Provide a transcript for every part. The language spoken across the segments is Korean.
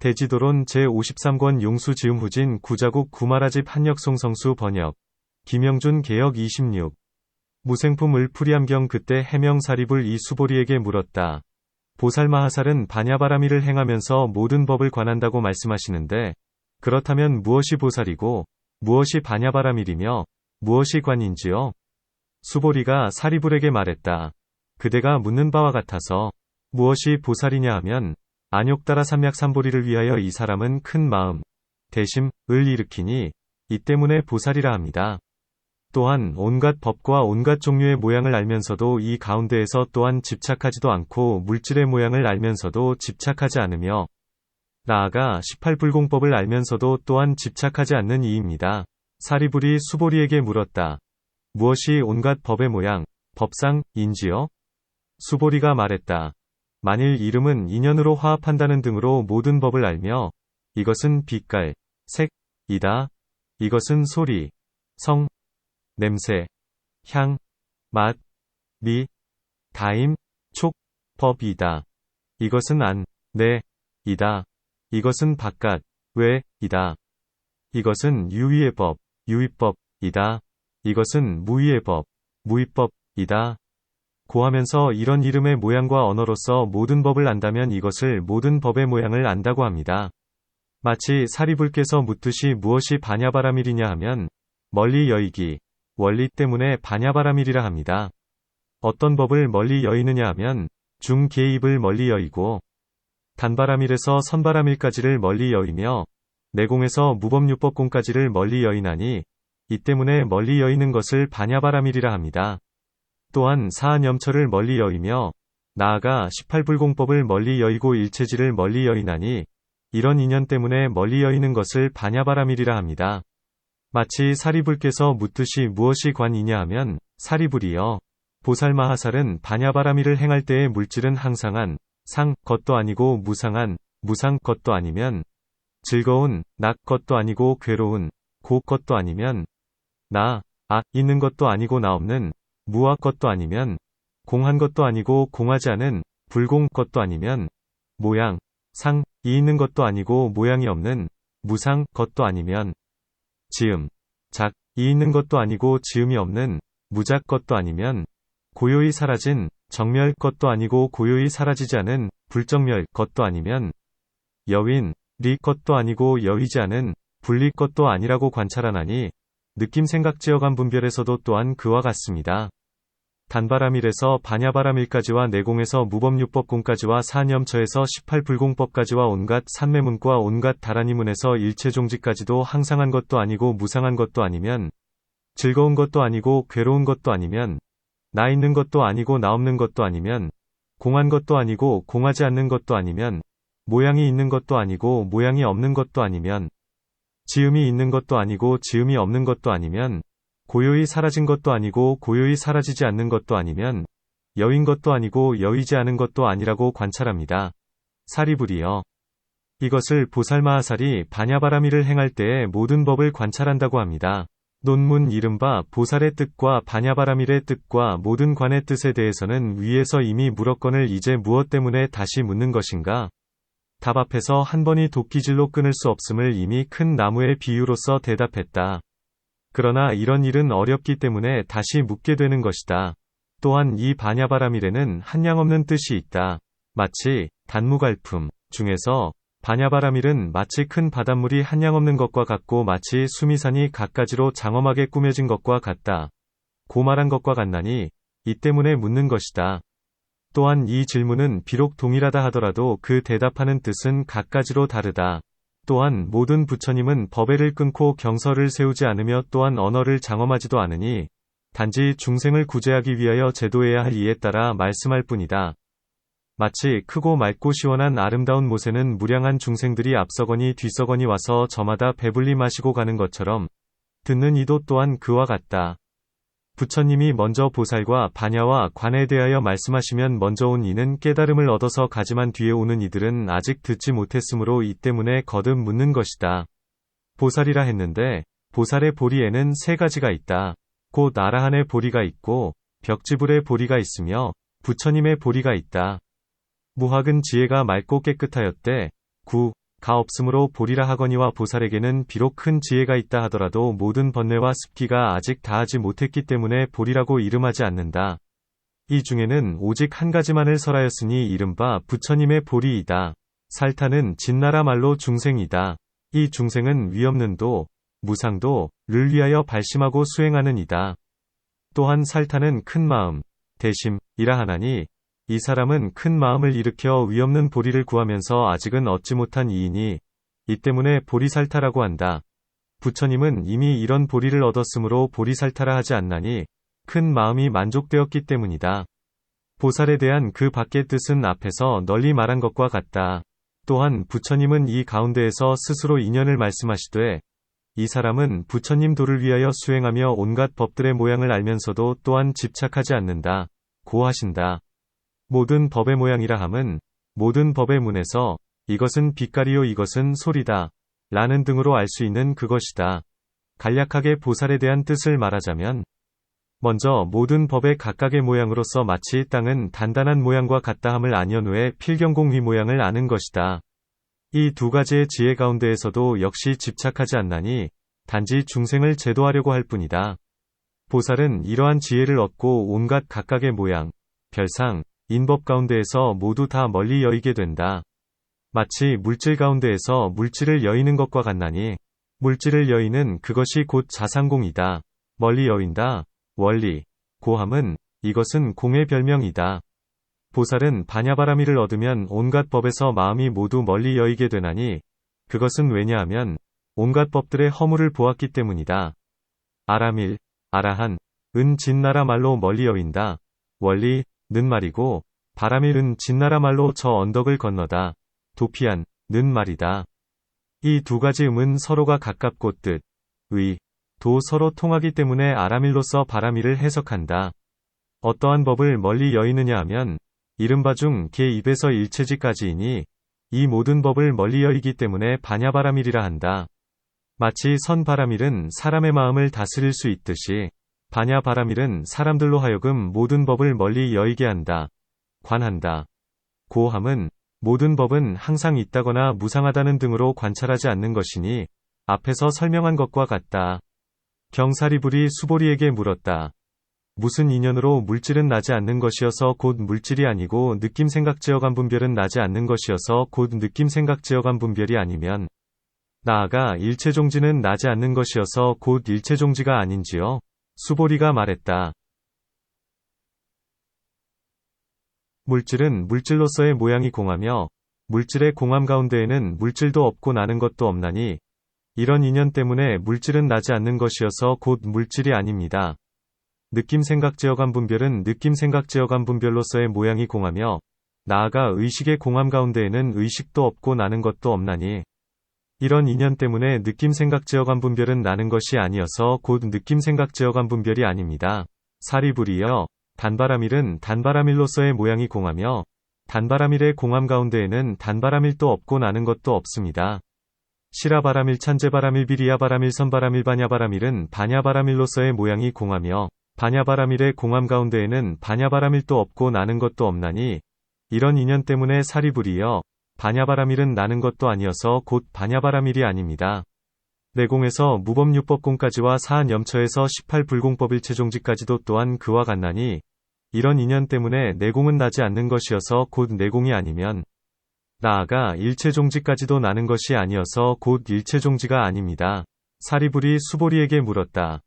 대지도론 제53권 용수지음후진 구자국 구마라집 한역송성수 번역. 김영준 개역 26. 무생품을 풀이함경 그때 해명사리불 이 수보리에게 물었다. 보살마하살은 반야바라미를 행하면서 모든 법을 관한다고 말씀하시는데 그렇다면 무엇이 보살이고 무엇이 반야바라밀이며 무엇이 관인지요? 수보리가 사리불에게 말했다. 그대가 묻는 바와 같아서 무엇이 보살이냐 하면 안욕따라 삼약삼보리를 위하여 이 사람은 큰 마음, 대심을 일으키니 이 때문에 보살이라 합니다. 또한 온갖 법과 온갖 종류의 모양을 알면서도 이 가운데에서 또한 집착하지도 않고 물질의 모양을 알면서도 집착하지 않으며 나아가 18불공법을 알면서도 또한 집착하지 않는 이입니다. 사리불이 수보리에게 물었다. 무엇이 온갖 법의 모양, 법상인지요? 수보리가 말했다. 만일 이름은 인연으로 화합한다는 등으로 모든 법을 알며 이것은 빛깔, 색이다. 이것은 소리, 성, 냄새, 향, 맛, 미, 다임, 촉, 법이다. 이것은 안, 내, 이다. 이것은 바깥, 외, 이다. 이것은 유의의 법, 유의법이다. 이것은 무의의 법, 무의법이다. 고하면서 이런 이름의 모양과 언어로서 모든 법을 안다면 이것을 모든 법의 모양을 안다고 합니다. 마치 사리불께서 묻듯이 무엇이 반야바라밀이냐 하면 멀리 여의기, 원리 때문에 반야바라밀이라 합니다. 어떤 법을 멀리 여의느냐 하면 중개입을 멀리 여의고 단바라밀에서 선바라밀까지를 멀리 여의며 내공에서 무법유법공까지를 멀리 여의나니 이 때문에 멀리 여의는 것을 반야바라밀이라 합니다. 또한 사한염처를 멀리 여의며 나아가 18불공법을 멀리 여의고 일체지를 멀리 여의나니 이런 인연 때문에 멀리 여의는 것을 반야바라밀이라 합니다. 마치 사리불께서 묻듯이 무엇이 관이냐 하면 사리불이여 보살마하살은 반야바라밀을 행할 때의 물질은 항상한 상 것도 아니고 무상한 무상 것도 아니면 즐거운 낙 것도 아니고 괴로운 고 것도 아니면 나 있는 것도 아니고 나 없는 무아 것도 아니면 공한 것도 아니고 공하지 않은 불공 것도 아니면 모양, 상이 있는 것도 아니고 모양이 없는 무상 것도 아니면 지음, 작이 있는 것도 아니고 지음이 없는 무작 것도 아니면 고요히 사라진 정멸 것도 아니고 고요히 사라지지 않은 불정멸 것도 아니면 여윈, 리 것도 아니고 여위지 않은 불리 것도 아니라고 관찰하나니 느낌 생각 지어감 분별에서도 또한 그와 같습니다. 단바라밀에서 반야바라밀까지와 내공에서 무법유법공까지와 사념처에서 18불공법까지와 온갖 산매문과 온갖 다라니문에서 일체종지까지도 항상한 것도 아니고 무상한 것도 아니면 즐거운 것도 아니고 괴로운 것도 아니면 나 있는 것도 아니고 나 없는 것도 아니면 공한 것도 아니고 공하지 않는 것도 아니면 모양이 있는 것도 아니고 모양이 없는 것도 아니면 지음이 있는 것도 아니고 지음이 없는 것도 아니면 고요히 사라진 것도 아니고 고요히 사라지지 않는 것도 아니면 여인 것도 아니고 여의지 않은 것도 아니라고 관찰합니다. 사리불이여. 이것을 보살마하살이 반야바라밀을 행할 때의 모든 법을 관찰한다고 합니다. 논문 이른바 보살의 뜻과 반야바라밀의 뜻과 모든 관의 뜻에 대해서는 위에서 이미 물었거늘 이제 무엇 때문에 다시 묻는 것인가? 답 앞에서 한 번이 도끼질로 끊을 수 없음을 이미 큰 나무의 비유로서 대답했다. 그러나 이런 일은 어렵기 때문에 다시 묻게 되는 것이다. 또한 이 반야바라밀에는 한량없는 뜻이 있다. 마치 단무갈품 중에서 반야바라밀은 마치 큰 바닷물이 한량없는 것과 같고 마치 수미산이 갖가지로 장엄하게 꾸며진 것과 같다. 고말한 것과 같나니 이 때문에 묻는 것이다. 또한 이 질문은 비록 동일하다 하더라도 그 대답하는 뜻은 갖가지로 다르다. 또한 모든 부처님은 법회를 끊고 경서를 세우지 않으며 또한 언어를 장엄하지도 않으니 단지 중생을 구제하기 위하여 제도해야 할 이에 따라 말씀할 뿐이다. 마치 크고 맑고 시원한 아름다운 못에는 무량한 중생들이 앞서거니 뒤서거니 와서 저마다 배불리 마시고 가는 것처럼 듣는 이도 또한 그와 같다. 부처님이 먼저 보살과 반야와 관에 대하여 말씀하시면 먼저 온 이는 깨달음을 얻어서 가지만 뒤에 오는 이들은 아직 듣지 못했으므로 이 때문에 거듭 묻는 것이다. 보살이라 했는데 보살의 보리에는 세 가지가 있다. 곧 아라한의 보리가 있고 벽지불의 보리가 있으며 부처님의 보리가 있다. 무학은 지혜가 맑고 깨끗하였대. 가 없으므로 보리라 하거니와 보살에게는 비록 큰 지혜가 있다 하더라도 모든 번뇌와 습기가 아직 다하지 못했기 때문에 보리라고 이름하지 않는다. 이 중에는 오직 한 가지만을 설하였으니 이른바 부처님의 보리이다. 살타는 진나라 말로 중생이다. 이 중생은 위없는 도, 무상도를 위하여 발심하고 수행하는 이다. 또한 살타는 큰 마음, 대심이라 하나니 이 사람은 큰 마음을 일으켜 위없는 보리를 구하면서 아직은 얻지 못한 이이니 이 때문에 보리살타라고 한다. 부처님은 이미 이런 보리를 얻었으므로 보리살타라 하지 않나니 큰 마음이 만족되었기 때문이다. 보살에 대한 그 밖의 뜻은 앞에서 널리 말한 것과 같다. 또한 부처님은 이 가운데에서 스스로 인연을 말씀하시되 이 사람은 부처님 도를 위하여 수행하며 온갖 법들의 모양을 알면서도 또한 집착하지 않는다. 고 하신다. 모든 법의 모양이라 함은 모든 법의 문에서 이것은 빛깔이요 이것은 소리다 라는 등으로 알 수 있는 그것이다. 간략하게 보살에 대한 뜻을 말하자면 먼저 모든 법의 각각의 모양으로서 마치 땅은 단단한 모양과 같다 함을 아니언 후에 필경공휘 모양을 아는 것이다. 이 두 가지의 지혜 가운데에서도 역시 집착하지 않나니 단지 중생을 제도하려고 할 뿐이다. 보살은 이러한 지혜를 얻고 온갖 각각의 모양, 별상, 인법 가운데에서 모두 다 멀리 여의게 된다. 마치 물질 가운데에서 물질을 여의는 것과 같나니 물질을 여의는 그것이 곧 자상공이다. 멀리 여인다. 원리, 고함은 이것은 공의 별명이다. 보살은 반야바라미를 얻으면 온갖 법에서 마음이 모두 멀리 여의게 되나니 그것은 왜냐하면 온갖 법들의 허물을 보았기 때문이다. 아라밀, 아라한, 은 진나라 말로 멀리 여인다. 원리, 는 말이고 바라밀은 진나라 말로 저 언덕을 건너다. 도피한, 는 말이다. 이 두 가지 음은 서로가 가깝고 뜻, 의, 도 서로 통하기 때문에 아라밀로서 바라밀을 해석한다. 어떠한 법을 멀리 여의느냐 하면 이른바 중 개 입에서 일체지까지이니 이 모든 법을 멀리 여의기 때문에 반야바라밀이라 한다. 마치 선바라밀은 사람의 마음을 다스릴 수 있듯이 반야바라밀은 사람들로 하여금 모든 법을 멀리 여의게 한다. 관한다. 고함은 모든 법은 항상 있다거나 무상하다는 등으로 관찰하지 않는 것이니 앞에서 설명한 것과 같다. 경사리불이 수보리에게 물었다. 무슨 인연으로 물질은 나지 않는 것이어서 곧 물질이 아니고 느낌생각지어간 분별은 나지 않는 것이어서 곧 느낌생각지어간 분별이 아니면 나아가 일체종지는 나지 않는 것이어서 곧 일체종지가 아닌지요? 수보리가 말했다. 물질은 물질로서의 모양이 공하며 물질의 공함 가운데에는 물질도 없고 나는 것도 없나니 이런 인연 때문에 물질은 나지 않는 것이어서 곧 물질이 아닙니다. 느낌생각지어간 분별은 느낌생각지어간 분별로서의 모양이 공하며 나아가 의식의 공함 가운데에는 의식도 없고 나는 것도 없나니 이런 인연 때문에 느낌생각지어간 분별은 나는 것이 아니어서 곧 느낌생각지어간 분별이 아닙니다. 사리불이여 단바라밀은 단바라밀로서의 모양이 공하며 단바라밀의 공함 가운데에는 단바라밀도 없고 나는 것도 없습니다. 시라바라밀 찬제바라밀 비리야바라밀 선바라밀 바냐바라밀은 바냐바라밀로서의 모양이 공하며 바냐바라밀의 공함 가운데에는 바냐바라밀도 없고 나는 것도 없나니 이런 인연 때문에 사리불이여 바냐바라밀은 나는 것도 아니어서 곧 바냐바라밀이 아닙니다. 내공에서 무법유법공까지와 사한염처에서 18불공법일체종지까지도 또한 그와 같나니 이런 인연 때문에 내공은 나지 않는 것이어서 곧 내공이 아니면 나아가 일체종지까지도 나는 것이 아니어서 곧 일체종지가 아닙니다. 사리불이 수보리에게 물었다.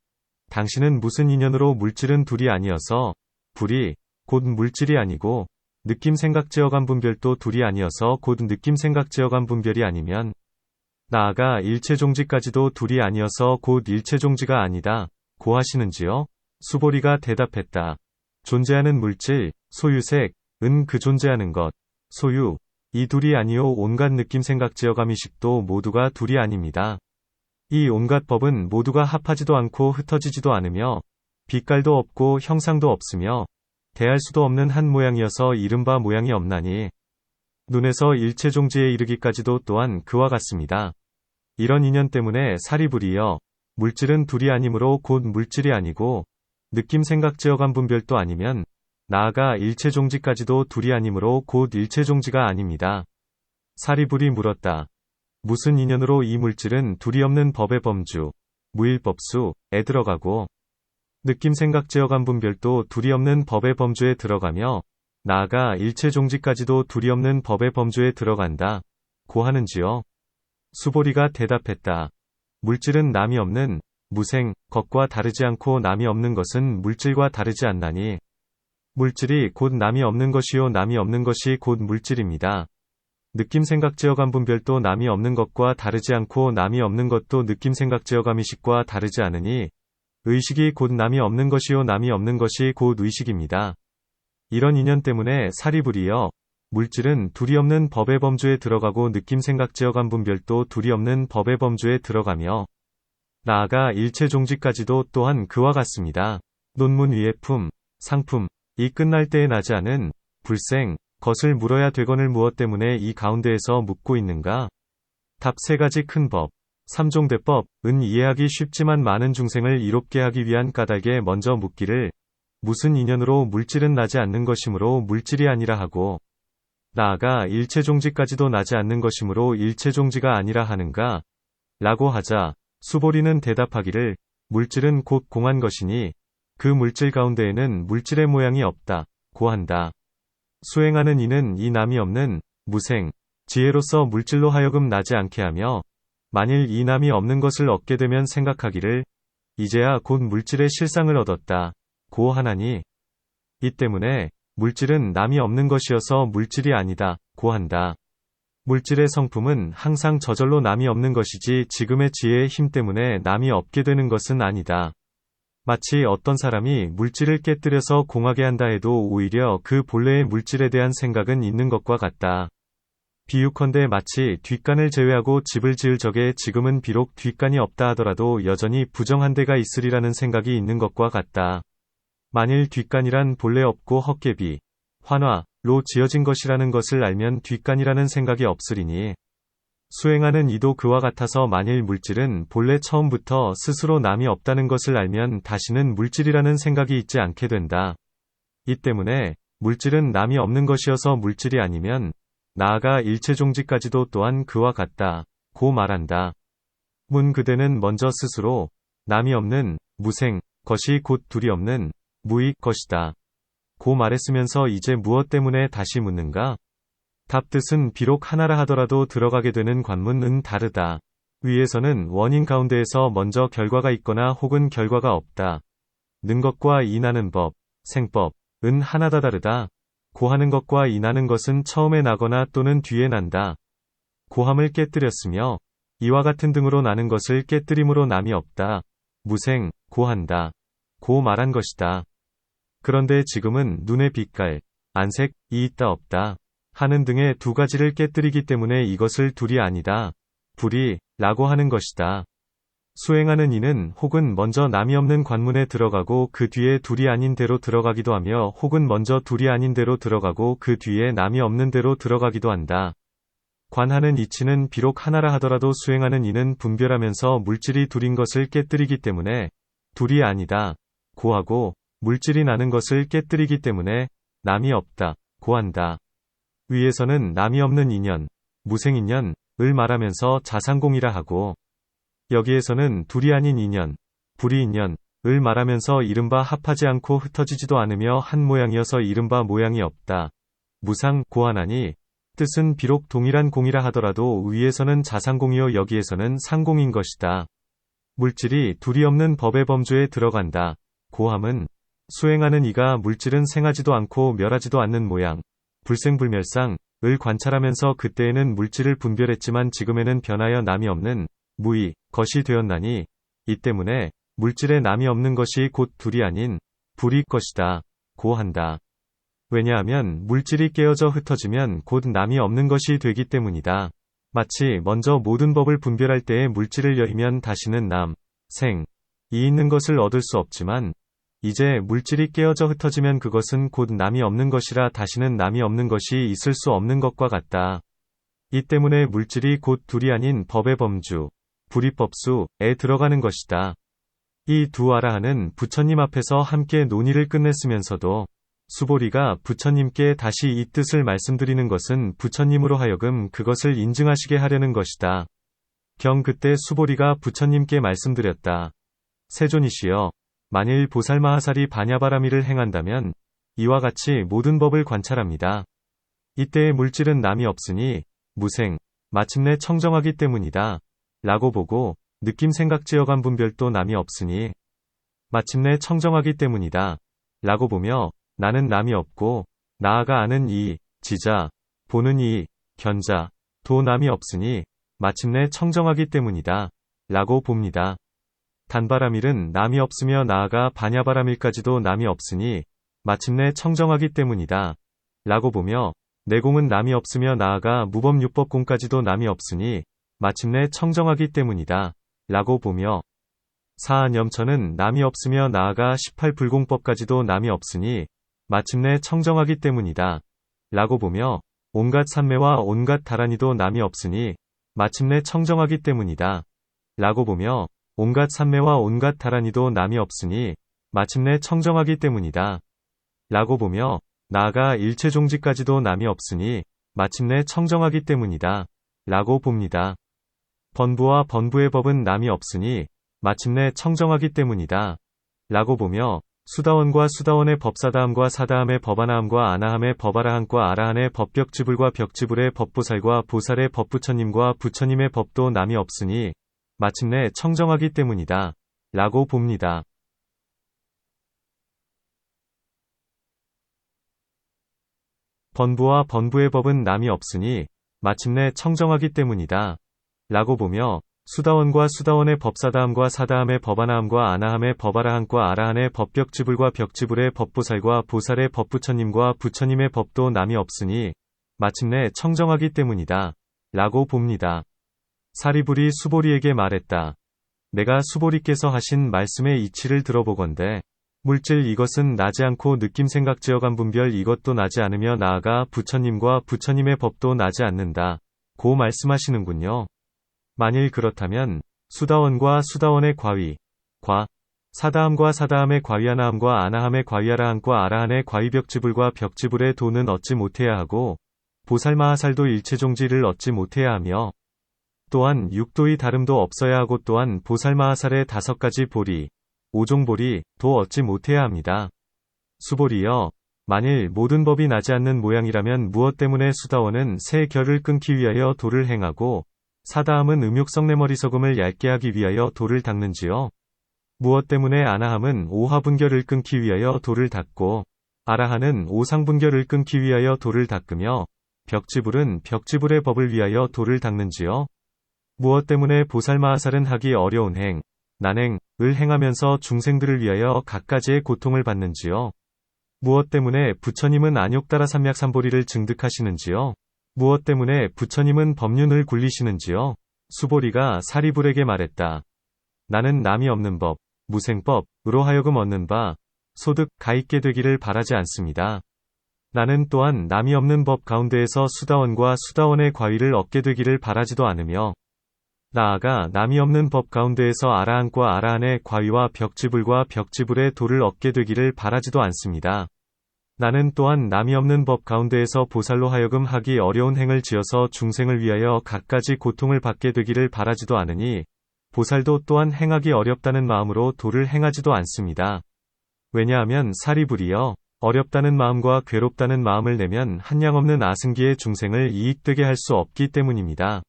당신은 무슨 인연으로 물질은 둘이 아니어서 불이 곧 물질이 아니고 느낌생각지어간 분별도 둘이 아니어서 곧 느낌생각지어간 분별이 아니면 나아가 일체종지까지도 둘이 아니어서 곧 일체종지가 아니다. 고 하시는지요? 수보리가 대답했다. 존재하는 물질, 소유색, 은 그 존재하는 것, 소유, 이 둘이 아니요 온갖 느낌생각지어감이식도 모두가 둘이 아닙니다. 이 온갖 법은 모두가 합하지도 않고 흩어지지도 않으며 빛깔도 없고 형상도 없으며 대할 수도 없는 한 모양이어서 이른바 모양이 없나니 눈에서 일체종지에 이르기까지도 또한 그와 같습니다. 이런 인연 때문에 사리불이여 물질은 둘이 아니므로 곧 물질이 아니고 느낌생각지어간 분별도 아니면 나아가 일체종지까지도 둘이 아니므로 곧 일체종지가 아닙니다. 사리불이 물었다. 무슨 인연으로 이 물질은 둘이 없는 법의 범주, 무일법수에 들어가고 느낌 생각 제어감 분별도 둘이 없는 법의 범주에 들어가며 나아가 일체 종지까지도 둘이 없는 법의 범주에 들어간다. 고 하는지요. 수보리가 대답했다. 물질은 남이 없는 무생 것과 다르지 않고 남이 없는 것은 물질과 다르지 않나니 물질이 곧 남이 없는 것이요 남이 없는 것이 곧 물질입니다. 느낌 생각 제어감 분별도 남이 없는 것과 다르지 않고 남이 없는 것도 느낌 생각 제어감 의식과 다르지 않으니 의식이 곧 남이 없는 것이요 남이 없는 것이 곧 의식입니다. 이런 인연 때문에 사리불이여 물질은 둘이 없는 법의 범주에 들어가고 느낌 생각 제어감 분별도 둘이 없는 법의 범주에 들어가며 나아가 일체 종지까지도 또한 그와 같습니다. 논문 위의 품, 상품, 이 끝날 때에 나지 않은 불생, 것을 물어야 되거늘 무엇 때문에 이 가운데에서 묻고 있는가? 답 세 가지 큰 법, 삼종대법, 은 이해하기 쉽지만 많은 중생을 이롭게 하기 위한 까닭에 먼저 묻기를 무슨 인연으로 물질은 나지 않는 것이므로 물질이 아니라 하고 나아가 일체종지까지도 나지 않는 것이므로 일체종지가 아니라 하는가? 라고 하자 수보리는 대답하기를 물질은 곧 공한 것이니 그 물질 가운데에는 물질의 모양이 없다. 고 한다. 수행하는 이는 이 남이 없는 무생, 지혜로서 물질로 하여금 나지 않게 하며 만일 이 남이 없는 것을 얻게 되면 생각하기를 이제야 곧 물질의 실상을 얻었다. 고 하나니 이 때문에 물질은 남이 없는 것이어서 물질이 아니다. 고 한다. 물질의 성품은 항상 저절로 남이 없는 것이지 지금의 지혜의 힘 때문에 남이 없게 되는 것은 아니다. 마치 어떤 사람이 물질을 깨뜨려서 공하게 한다 해도 오히려 그 본래의 물질에 대한 생각은 있는 것과 같다. 비유컨대 마치 뒷간을 제외하고 집을 지을 적에 지금은 비록 뒷간이 없다 하더라도 여전히 부정한 데가 있으리라는 생각이 있는 것과 같다. 만일 뒷간이란 본래 없고 헛개비, 환화로 지어진 것이라는 것을 알면 뒷간이라는 생각이 없으리니 수행하는 이도 그와 같아서 만일 물질은 본래 처음부터 스스로 남이 없다는 것을 알면 다시는 물질이라는 생각이 있지 않게 된다. 이 때문에 물질은 남이 없는 것이어서 물질이 아니면 나아가 일체종지까지도 또한 그와 같다. 고 말한다. 문 그대는 먼저 스스로 남이 없는 무생 것이 곧 둘이 없는 무익 것이다. 고 말했으면서 이제 무엇 때문에 다시 묻는가? 답 뜻은 비록 하나라 하더라도 들어가게 되는 관문은 다르다. 위에서는 원인 가운데에서 먼저 결과가 있거나 혹은 결과가 없다. 는 것과 이 나는 법, 생법, 은 하나다 다르다. 고하는 것과 이 나는 것은 처음에 나거나 또는 뒤에 난다. 고함을 깨뜨렸으며 이와 같은 등으로 나는 것을 깨뜨림으로 남이 없다. 무생, 고한다. 고 말한 것이다. 그런데 지금은 눈에 빛깔, 안색이 있다 없다 하는 등의 두 가지를 깨뜨리기 때문에 이것을 둘이 아니다. 불이 라고 하는 것이다. 수행하는 이는 혹은 먼저 남이 없는 관문에 들어가고 그 뒤에 둘이 아닌 데로 들어가기도 하며 혹은 먼저 둘이 아닌 데로 들어가고 그 뒤에 남이 없는 데로 들어가기도 한다. 관하는 이치는 비록 하나라 하더라도 수행하는 이는 분별하면서 물질이 둘인 것을 깨뜨리기 때문에 둘이 아니다. 고하고 물질이 나는 것을 깨뜨리기 때문에 남이 없다. 고한다. 위에서는 남이 없는 인연, 무생인연을 말하면서 자상공이라 하고 여기에서는 둘이 아닌 인연, 불이인연을 말하면서 이른바 합하지 않고 흩어지지도 않으며 한 모양이어서 이른바 모양이 없다. 무상 고하나니 뜻은 비록 동일한 공이라 하더라도 위에서는 자상공이요 여기에서는 상공인 것이다. 물질이 둘이 없는 법의 범주에 들어간다. 고함은 수행하는 이가 물질은 생하지도 않고 멸하지도 않는 모양, 불생불멸상을 관찰하면서 그때에는 물질을 분별했지만 지금에는 변하여 남이 없는 무의 것이 되었나니 이 때문에 물질에 남이 없는 것이 곧 둘이 아닌 불이 것이다. 고 한다. 왜냐하면 물질이 깨어져 흩어지면 곧 남이 없는 것이 되기 때문이다. 마치 먼저 모든 법을 분별할 때에 물질을 여히면 다시는 남, 생, 이 있는 것을 얻을 수 없지만 이제 물질이 깨어져 흩어지면 그것은 곧 남이 없는 것이라 다시는 남이 없는 것이 있을 수 없는 것과 같다. 이 때문에 물질이 곧 둘이 아닌 법의 범주, 불이법수에 들어가는 것이다. 이 두 아라한은 부처님 앞에서 함께 논의를 끝냈으면서도 수보리가 부처님께 다시 이 뜻을 말씀드리는 것은 부처님으로 하여금 그것을 인증하시게 하려는 것이다. 경 그때 수보리가 부처님께 말씀드렸다. 세존이시여, 만일 보살마하살이 반야바라미를 행한다면 이와 같이 모든 법을 관찰합니다. 이때의 물질은 남이 없으니 무생, 마침내 청정하기 때문이다. 라고 보고 느낌 생각 지어감 분별도 남이 없으니 마침내 청정하기 때문이다. 라고 보며 나는 남이 없고 나아가 아는 이, 지자, 보는 이, 견자, 도 남이 없으니 마침내 청정하기 때문이다. 라고 봅니다. 단바라밀은 남이 없으며 나아가 반야바라밀까지도 남이 없으니 마침내 청정하기 때문이다. 라고 보며 내공은 남이 없으며 나아가 무법육법공까지도 남이 없으니 마침내 청정하기 때문이다. 라고 보며 사안염천은 남이 없으며 나아가 18불공법까지도 남이 없으니 마침내 청정하기 때문이다. 라고 보며 온갖 산매와 온갖 다란이도 남이 없으니 마침내 청정하기 때문이다. 라고 보며 온갖 산매와 온갖 다란이도 남이 없으니 마침내 청정하기 때문이다. 라고 보며 나아가 일체종지까지도 남이 없으니 마침내 청정하기 때문이다. 라고 봅니다. 번부와 번부의 법은 남이 없으니 마침내 청정하기 때문이다. 라고 보며 수다원과 수다원의 법사다함과 사다함의 법아나함과 아나함의 법아라함과 아라한의 법벽지불과 벽지불의 법보살과 보살의 법부처님과 부처님의 법도 남이 없으니 마침내 청정하기 때문이다. 라고 봅니다. 번부와 번부의 법은 남이 없으니 마침내 청정하기 때문이다. 라고 보며 수다원과 수다원의 법사다함과 사다함의 법아나함과 아나함의 법아라함과 아라한의 법벽지불과 벽지불의 법보살과 보살의 법부처님과 부처님의 법도 남이 없으니 마침내 청정하기 때문이다. 라고 봅니다. 사리불이 수보리에게 말했다. 내가 수보리께서 하신 말씀의 이치를 들어보건대 물질 이것은 나지 않고 느낌 생각 지어감 분별 이것도 나지 않으며 나아가 부처님과 부처님의 법도 나지 않는다. 고 말씀하시는군요. 만일 그렇다면 수다원과 수다원의 과위, 사다함과 사다함의 과위하나함과 아나함의 과위하라함과 아라한의 과위벽지불과 벽지불의 도는 얻지 못해야 하고 보살마하살도 일체종지를 얻지 못해야 하며 또한 육도의 다름도 없어야 하고 또한 보살마하살의 5가지 보리, 5종보리, 도 얻지 못해야 합니다. 수보리여, 만일 모든 법이 나지 않는 모양이라면 무엇 때문에 수다원은 새 결을 끊기 위하여 도를 행하고 사다함은 음욕성내머리석음을 얇게 하기 위하여 도를 닦는지요? 무엇 때문에 아나함은 오화분결을 끊기 위하여 도를 닦고 아라한은 오상분결을 끊기 위하여 도를 닦으며 벽지불은 벽지불의 법을 위하여 도를 닦는지요? 무엇 때문에 보살마하살은 하기 어려운 행, 난행을 행하면서 중생들을 위하여 갖가지의 고통을 받는지요? 무엇 때문에 부처님은 안욕따라 삼약삼보리를 증득하시는지요? 무엇 때문에 부처님은 법륜을 굴리시는지요? 수보리가 사리불에게 말했다. 나는 남이 없는 법, 무생법으로 하여금 얻는 바, 소득, 가있게 되기를 바라지 않습니다. 나는 또한 남이 없는 법 가운데에서 수다원과 수다원의 과위를 얻게 되기를 바라지도 않으며, 나아가 남이 없는 법 가운데에서 아라한과 아라한의 과위와 벽지불과 벽지불의 도를 얻게 되기를 바라지도 않습니다. 나는 또한 남이 없는 법 가운데에서 보살로 하여금 하기 어려운 행을 지어서 중생을 위하여 갖가지 고통을 받게 되기를 바라지도 않으니 보살도 또한 행하기 어렵다는 마음으로 도를 행하지도 않습니다. 왜냐하면 사리불이여, 어렵다는 마음과 괴롭다는 마음을 내면 한량없는 아승기의 중생을 이익되게 할 수 없기 때문입니다.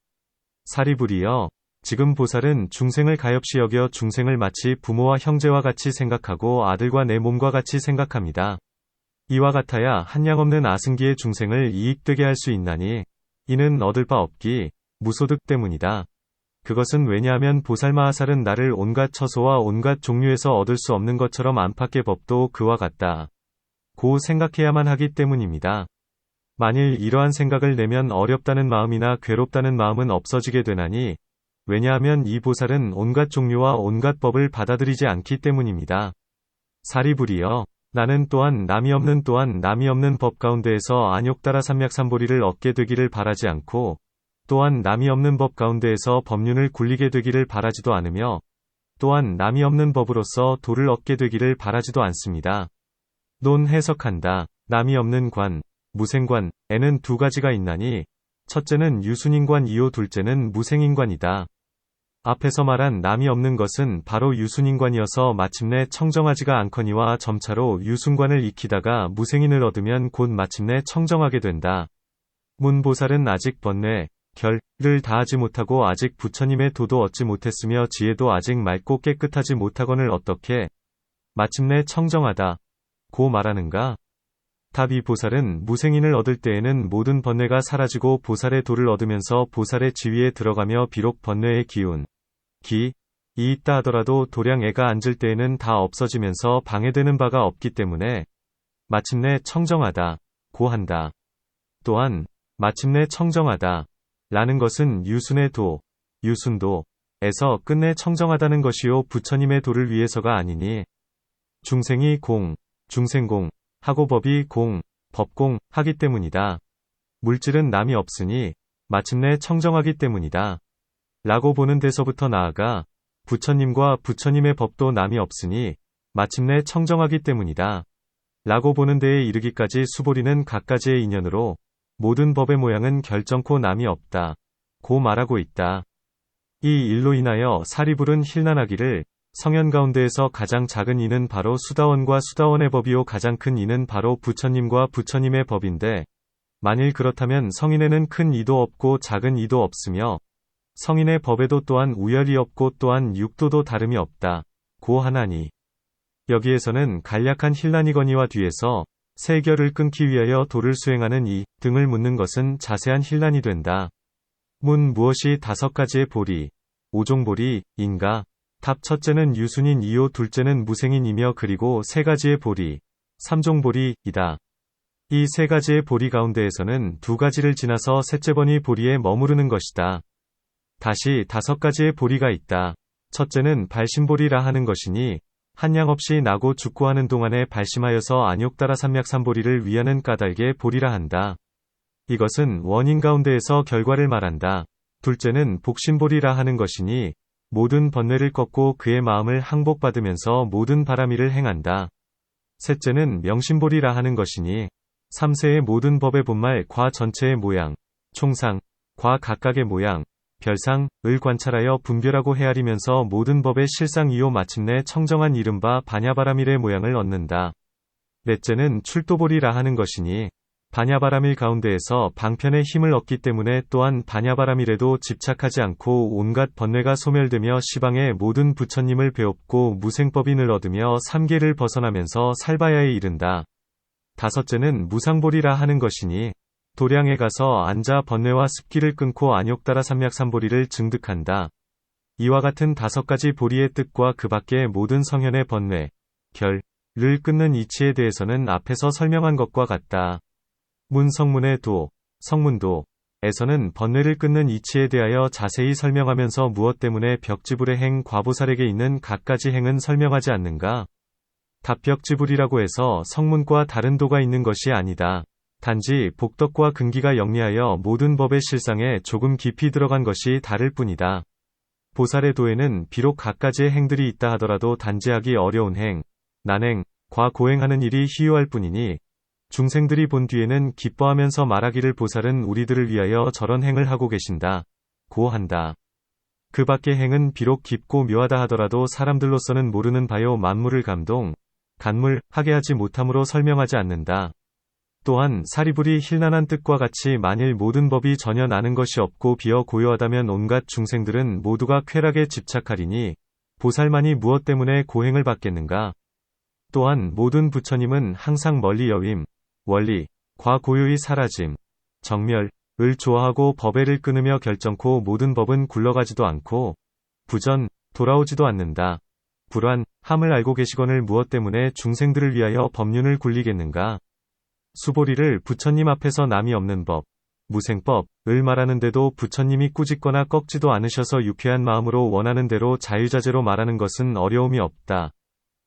사리불이여, 지금 보살은 중생을 가엾이 여겨 중생을 마치 부모와 형제와 같이 생각하고 아들과 내 몸과 같이 생각합니다. 이와 같아야 한량없는 아승기의 중생을 이익되게 할 수 있나니 이는 얻을 바 없기 무소득 때문이다. 그것은 왜냐하면 보살마하살은 나를 온갖 처소와 온갖 종류에서 얻을 수 없는 것처럼 안팎의 법도 그와 같다. 고 생각해야만 하기 때문입니다. 만일 이러한 생각을 내면 어렵다는 마음이나 괴롭다는 마음은 없어지게 되나니 왜냐하면 이 보살은 온갖 종류와 온갖 법을 받아들이지 않기 때문입니다. 사리불이여, 나는 또한 남이 없는 법 가운데에서 안욕따라 삼약삼보리를 얻게 되기를 바라지 않고 또한 남이 없는 법 가운데에서 법륜을 굴리게 되기를 바라지도 않으며 또한 남이 없는 법으로서 도를 얻게 되기를 바라지도 않습니다. 논 해석한다. 남이 없는 관, 무생관에는 2가지가 있나니 첫째는 유순인관이요 둘째는 무생인관이다. 앞에서 말한 남이 없는 것은 바로 유순인관이어서 마침내 청정하지가 않거니와 점차로 유순관을 익히다가 무생인을 얻으면 곧 마침내 청정하게 된다. 문보살은 아직 번뇌, 결을 다하지 못하고 아직 부처님의 도도 얻지 못했으며 지혜도 아직 맑고 깨끗하지 못하거늘 어떻게 마침내 청정하다 고 말하는가? 답이 보살은 무생인을 얻을 때에는 모든 번뇌가 사라지고 보살의 도를 얻으면서 보살의 지위에 들어가며 비록 번뇌의 기운, 이 있다 하더라도 도량애가 앉을 때에는 다 없어지면서 방해되는 바가 없기 때문에 마침내 청정하다 고 한다. 또한 마침내 청정하다 라는 것은 유순의 도, 유순도에서 끝내 청정하다는 것이요 부처님의 도를 위해서가 아니니 중생이 중생공 하고 법이 법공 하기 때문이다. 물질은 남이 없으니 마침내 청정하기 때문이다. 라고 보는 데서부터 나아가 부처님과 부처님의 법도 남이 없으니 마침내 청정하기 때문이다. 라고 보는 데에 이르기까지 수보리는 각가지의 인연으로 모든 법의 모양은 결정코 남이 없다. 고 말하고 있다. 이 일로 인하여 사리불은 힐난하기를 성현 가운데에서 가장 작은 이는 바로 수다원과 수다원의 법이요 가장 큰 이는 바로 부처님과 부처님의 법인데 만일 그렇다면 성인에는 큰 이도 없고 작은 이도 없으며 성인의 법에도 또한 우열이 없고 또한 육도도 다름이 없다. 고 하나니 여기에서는 간략한 힐난이거니와 뒤에서 세결을 끊기 위하여 도를 수행하는 이 등을 묻는 것은 자세한 힐난이 된다. 문 무엇이 5가지의 보리, 5종보리, 인가? 답 첫째는 유순인 이요 둘째는 무생인이며 그리고 3가지의 보리, 3종보리이다. 이 3가지의 보리 가운데에서는 2가지를 지나서 셋째 번이 보리에 머무르는 것이다. 다시 5가지의 보리가 있다. 첫째는 발심보리라 하는 것이니 한량 없이 나고 죽고 하는 동안에 발심하여서 안욕따라 삼맥삼보리를 위하는 까닭의 보리라 한다. 이것은 원인 가운데에서 결과를 말한다. 둘째는 복심보리라 하는 것이니 모든 번뇌를 꺾고 그의 마음을 항복받으면서 모든 바람일을 행한다. 셋째는 명심보리라 하는 것이니 3세의 모든 법의 본말 과 전체의 모양, 총상, 과 각각의 모양, 별상을 관찰하여 분별하고 헤아리면서 모든 법의 실상이요 마침내 청정한 이른바 반야바라밀의 모양을 얻는다. 넷째는 출도보리라 하는 것이니 반야바라밀 가운데에서 방편의 힘을 얻기 때문에 또한 반야바라밀에도 집착하지 않고 온갖 번뇌가 소멸되며 시방의 모든 부처님을 배웁고 무생법인을 얻으며 삼계를 벗어나면서 살바야에 이른다. 다섯째는 무상보리라 하는 것이니 도량에 가서 앉아 번뇌와 습기를 끊고 안욕따라 삼맥삼보리를 증득한다. 이와 같은 5가지 보리의 뜻과 그 밖의 모든 성현의 번뇌, 결을 끊는 이치에 대해서는 앞에서 설명한 것과 같다. 문성문의 도, 성문도에서는 번뇌를 끊는 이치에 대하여 자세히 설명하면서 무엇 때문에 벽지불의 행 과보살에게 있는 각가지 행은 설명하지 않는가? 답벽지불이라고 해서 성문과 다른 도가 있는 것이 아니다. 단지 복덕과 근기가 영리하여 모든 법의 실상에 조금 깊이 들어간 것이 다를 뿐이다. 보살의 도에는 비록 각가지의 행들이 있다 하더라도 단지하기 어려운 행, 난행, 과 고행하는 일이 희유할 뿐이니 중생들이 본 뒤에는 기뻐하면서 말하기를 보살은 우리들을 위하여 저런 행을 하고 계신다. 고 한다. 그 밖의 행은 비록 깊고 묘하다 하더라도 사람들로서는 모르는 바요 만물을 간물하게 하지 못함으로 설명하지 않는다. 또한 사리불이 힐난한 뜻과 같이 만일 모든 법이 전혀 나는 것이 없고 비어 고요하다면 온갖 중생들은 모두가 쾌락에 집착하리니 보살만이 무엇 때문에 고행을 받겠는가? 또한 모든 부처님은 항상 멀리 여임, 원리, 과 고요히 사라짐, 정멸을 좋아하고 법애를 끊으며 결정코 모든 법은 굴러가지도 않고 돌아오지도 않는다. 불완함을 알고 계시거늘 무엇 때문에 중생들을 위하여 법륜을 굴리겠는가? 수보리를 부처님 앞에서 남이 없는 법, 무생법을 말하는데도 부처님이 꾸짖거나 꺾지도 않으셔서 유쾌한 마음으로 원하는 대로 자유자재로 말하는 것은 어려움이 없다.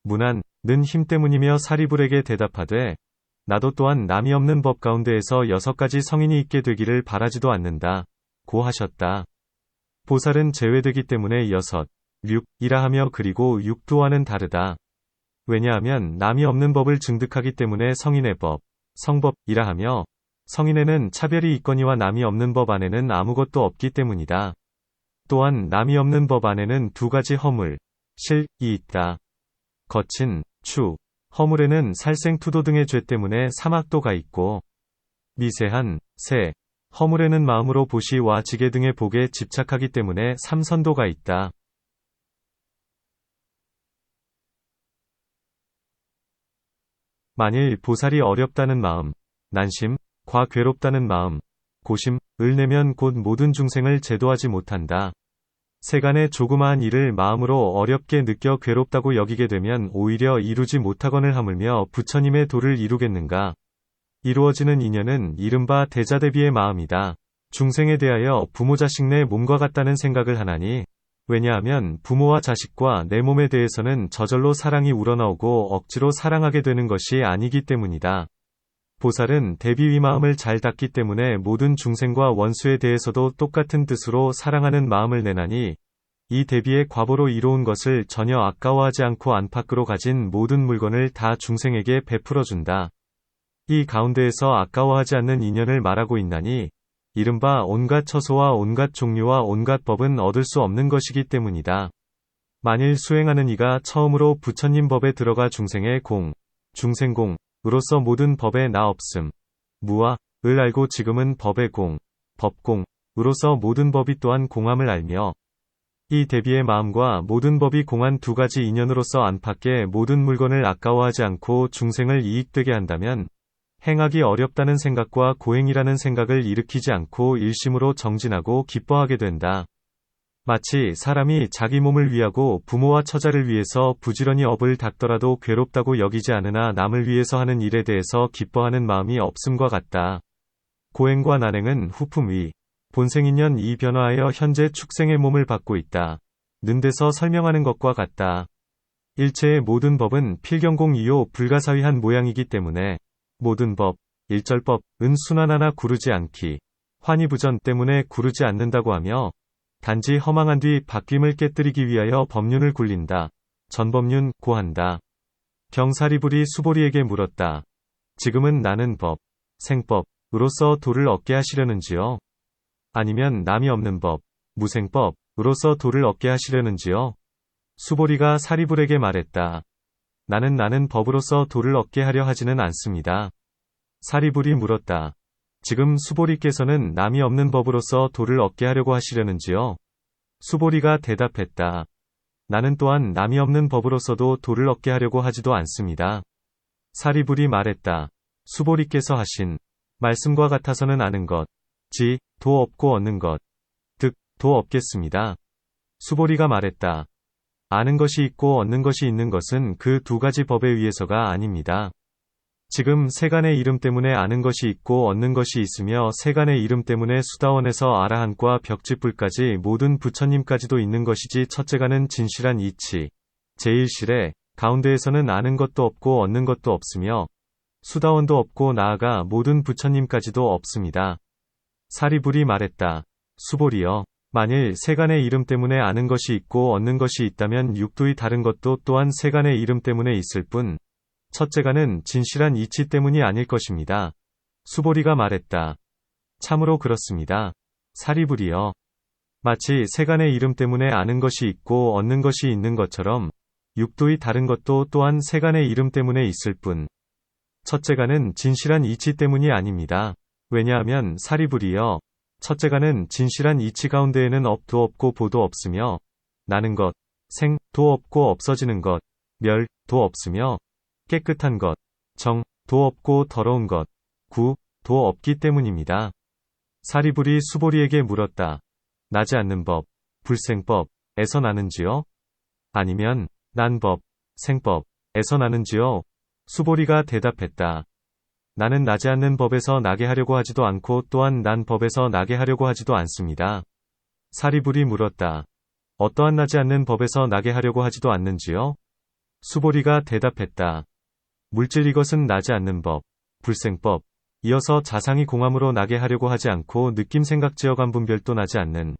무난는 힘 때문이며 사리불에게 대답하되 나도 또한 남이 없는 법 가운데에서 6가지 성인이 있게 되기를 바라지도 않는다. 고 하셨다. 보살은 제외되기 때문에 6이라 하며 그리고 육도와는 다르다. 왜냐하면 남이 없는 법을 증득하기 때문에 성인의 법, 성법이라 하며 성인에는 차별이 있거니와 남이 없는 법 안에는 아무것도 없기 때문이다. 또한 남이 없는 법 안에는 두 가지 허물, 실이 있다. 거친, 추, 허물에는 살생투도 등의 죄 때문에 사막도가 있고, 미세한, 세, 허물에는 마음으로 보시와 지게 등의 복에 집착하기 때문에 삼선도가 있다. 만일 보살이 어렵다는 마음, 난심, 과 괴롭다는 마음, 고심을 내면 곧 모든 중생을 제도하지 못한다. 세간의 조그마한 일을 마음으로 어렵게 느껴 괴롭다고 여기게 되면 오히려 이루지 못하거늘 하물며 부처님의 도를 이루겠는가. 이루어지는 인연은 이른바 대자대비의 마음이다. 중생에 대하여 부모 자식 내 몸과 같다는 생각을 하나니, 왜냐하면 부모와 자식과 내 몸에 대해서는 저절로 사랑이 우러나오고 억지로 사랑하게 되는 것이 아니기 때문이다. 보살은 대비위 마음을 잘 닦기 때문에 모든 중생과 원수에 대해서도 똑같은 뜻으로 사랑하는 마음을 내나니, 이 대비의 과보로 이로운 것을 전혀 아까워하지 않고 안팎으로 가진 모든 물건을 다 중생에게 베풀어준다. 이 가운데에서 아까워하지 않는 인연을 말하고 있나니, 이른바 온갖 처소와 온갖 종류와 온갖 법은 얻을 수 없는 것이기 때문이다. 만일 수행하는 이가 처음으로 부처님 법에 들어가 중생의 공, 중생공, 으로서 모든 법에 나 없음, 무와, 을 알고 지금은 법의 공, 법공, 으로서 모든 법이 또한 공함을 알며, 이 대비의 마음과 모든 법이 공한 두 가지 인연으로서 안팎의 모든 물건을 아까워하지 않고 중생을 이익되게 한다면, 행하기 어렵다는 생각과 고행이라는 생각을 일으키지 않고 일심으로 정진하고 기뻐하게 된다. 마치 사람이 자기 몸을 위하고 부모와 처자를 위해서 부지런히 업을 닦더라도 괴롭다고 여기지 않으나 남을 위해서 하는 일에 대해서 기뻐하는 마음이 없음과 같다. 고행과 난행은 후품위, 본생인연 이 변화하여 현재 축생의 몸을 받고 있다. 는 데서 설명하는 것과 같다. 일체의 모든 법은 필경공이요 불가사의한 모양이기 때문에 모든 법, 일절법, 은 순환 하나 구르지 않기, 환희부전 때문에 구르지 않는다고 하며 단지 허망한 뒤 바뀜을 깨뜨리기 위하여 법륜을 굴린다. 전법륜, 고한다. 병사리불이 수보리에게 물었다. 지금은 나는 법, 생법으로서 도를 얻게 하시려는지요? 아니면 남이 없는 법, 무생법으로서 도를 얻게 하시려는지요? 수보리가 사리불에게 말했다. 나는 법으로서 도를 얻게 하려 하지는 않습니다. 사리불이 물었다. 지금 수보리께서는 남이 없는 법으로서 도를 얻게 하려고 하시려는지요? 수보리가 대답했다. 나는 또한 남이 없는 법으로서도 도를 얻게 하려고 하지도 않습니다. 사리불이 말했다. 수보리께서 하신 말씀과 같아서는 아는 것, 지, 도 없고 얻는 것, 득, 도 없겠습니다. 수보리가 말했다. 아는 것이 있고 얻는 것이 있는 것은 그 두 가지 법에 의해서가 아닙니다. 지금 세간의 이름 때문에 아는 것이 있고 얻는 것이 있으며 세간의 이름 때문에 수다원에서 아라한과 벽지불까지 모든 부처님까지도 있는 것이지 첫째가는 진실한 이치, 제1실에 가운데에서는 아는 것도 없고 얻는 것도 없으며 수다원도 없고 나아가 모든 부처님까지도 없습니다. 사리불이 말했다. 수보리여, 만일 세간의 이름 때문에 아는 것이 있고 얻는 것이 있다면 육도의 다른 것도 또한 세간의 이름 때문에 있을 뿐 첫째가는 진실한 이치 때문이 아닐 것입니다. 수보리가 말했다. 참으로 그렇습니다. 사리불이여. 마치 세간의 이름 때문에 아는 것이 있고 얻는 것이 있는 것처럼 육도의 다른 것도 또한 세간의 이름 때문에 있을 뿐 첫째가는 진실한 이치 때문이 아닙니다. 왜냐하면 사리불이여. 첫째가는 진실한 이치 가운데에는 업도 없고 보도 없으며 나는 것, 생, 도 없고 없어지는 것, 멸, 도 없으며 깨끗한 것, 정, 도 없고 더러운 것, 구, 도 없기 때문입니다. 사리불이 수보리에게 물었다. 나지 않는 법, 불생법에서 나는지요? 아니면 난법, 생법에서 나는지요? 수보리가 대답했다. 나는 나지 않는 법에서 나게 하려고 하지도 않고 또한 난 법에서 나게 하려고 하지도 않습니다. 사리불이 물었다. 어떠한 나지 않는 법에서 나게 하려고 하지도 않는지요? 수보리가 대답했다. 물질 이것은 나지 않는 법, 불생법, 이어서 자상이 공함으로 나게 하려고 하지 않고 느낌 생각 지어감 분별도 나지 않는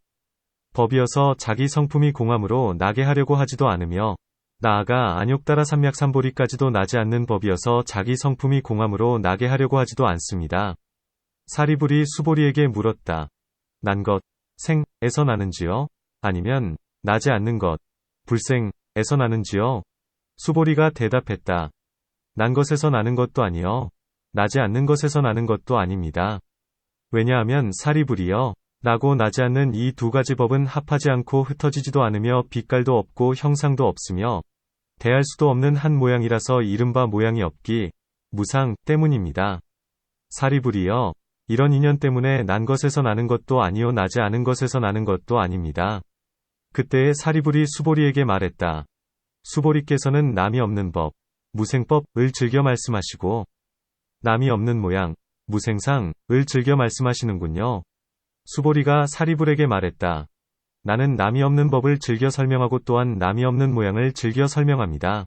법이어서 자기 성품이 공함으로 나게 하려고 하지도 않으며 나아가 안욕따라 삼맥삼보리까지도 나지 않는 법이어서 자기 성품이 공함으로 나게 하려고 하지도 않습니다. 사리불이 수보리에게 물었다. 난 것, 생에서 나는지요? 아니면 나지 않는 것, 불생에서 나는지요? 수보리가 대답했다. 난 것에서 나는 것도 아니요. 나지 않는 것에서 나는 것도 아닙니다. 왜냐하면 사리불이여, 나고 나지 않는 이 두 가지 법은 합하지 않고 흩어지지도 않으며 빛깔도 없고 형상도 없으며 대할 수도 없는 한 모양이라서 이른바 모양이 없기, 무상 때문입니다. 사리불이여, 이런 인연 때문에 난 것에서 나는 것도 아니요 나지 않은 것에서 나는 것도 아닙니다. 그때에 사리불이 수보리에게 말했다. 수보리께서는 남이 없는 법, 무생법을 즐겨 말씀하시고 남이 없는 모양, 무생상을 즐겨 말씀하시는군요. 수보리가 사리불에게 말했다. 나는 남이 없는 법을 즐겨 설명하고 또한 남이 없는 모양을 즐겨 설명합니다.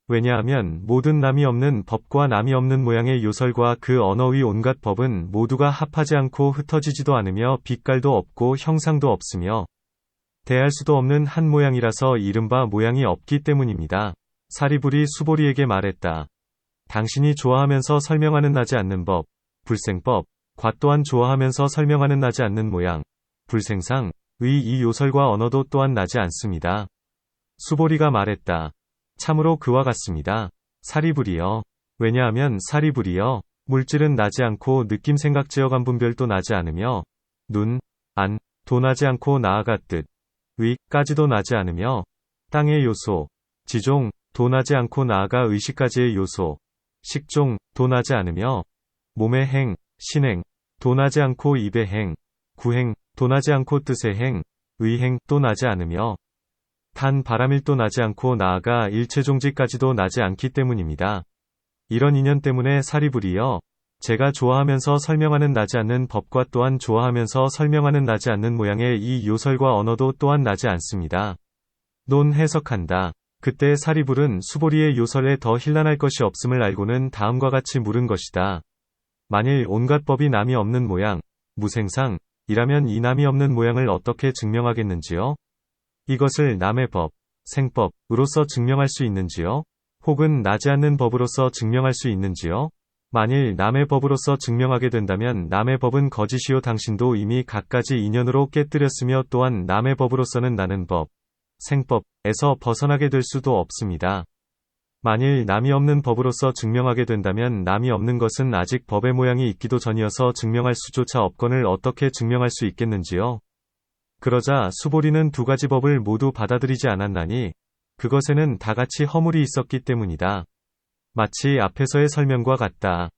왜냐하면 모든 남이 없는 법과 남이 없는 모양의 요설과 그 언어의 온갖 법은 모두가 합하지 않고 흩어지지도 않으며 빛깔도 없고 형상도 없으며 대할 수도 없는 한 모양이라서 이른바 모양이 없기 때문입니다. 사리불이 수보리에게 말했다. 당신이 좋아하면서 설명하는 나지 않는 법, 불생법, 과 또한 좋아하면서 설명하는 나지 않는 모양, 불생상의 이 요설과 언어도 또한 나지 않습니다. 수보리가 말했다. 참으로 그와 같습니다. 사리불이여. 왜냐하면 사리불이여, 물질은 나지 않고 느낌 생각 지어감 분별도 나지 않으며 눈, 안, 도 나지 않고 나아갔듯 위까지도 나지 않으며 땅의 요소, 지종, 도 나지 않고 나아가 의식까지의 요소, 식종, 도 나지 않으며 몸의 행, 신행, 도 나지 않고 입의 행, 구행, 도 나지 않고 뜻의 행, 의행, 도 나지 않으며 단 바람일도 나지 않고 나아가 일체종지까지도 나지 않기 때문입니다. 이런 인연 때문에 사리불이여, 제가 좋아하면서 설명하는 나지 않는 법과 또한 좋아하면서 설명하는 나지 않는 모양의 이 요설과 언어도 또한 나지 않습니다. 논 해석한다. 그때 사리불은 수보리의 요설에 더 힐난할 것이 없음을 알고는 다음과 같이 물은 것이다. 만일 온갖 법이 남이 없는 모양, 무생상이라면 이 남이 없는 모양을 어떻게 증명하겠는지요? 이것을 남의 법, 생법으로서 증명할 수 있는지요? 혹은 나지 않는 법으로서 증명할 수 있는지요? 만일 남의 법으로서 증명하게 된다면 남의 법은 거짓이요 당신도 이미 갖가지 인연으로 깨뜨렸으며 또한 남의 법으로서는 나는 법, 생법에서 벗어나게 될 수도 없습니다. 만일 남이 없는 법으로서 증명하게 된다면 남이 없는 것은 아직 법의 모양이 있기도 전이어서 증명할 수조차 없건을 어떻게 증명할 수 있겠는지요? 그러자 수보리는 두 가지 법을 모두 받아들이지 않았나니 그것에는 다같이 허물이 있었기 때문이다. 마치 앞에서의 설명과 같다.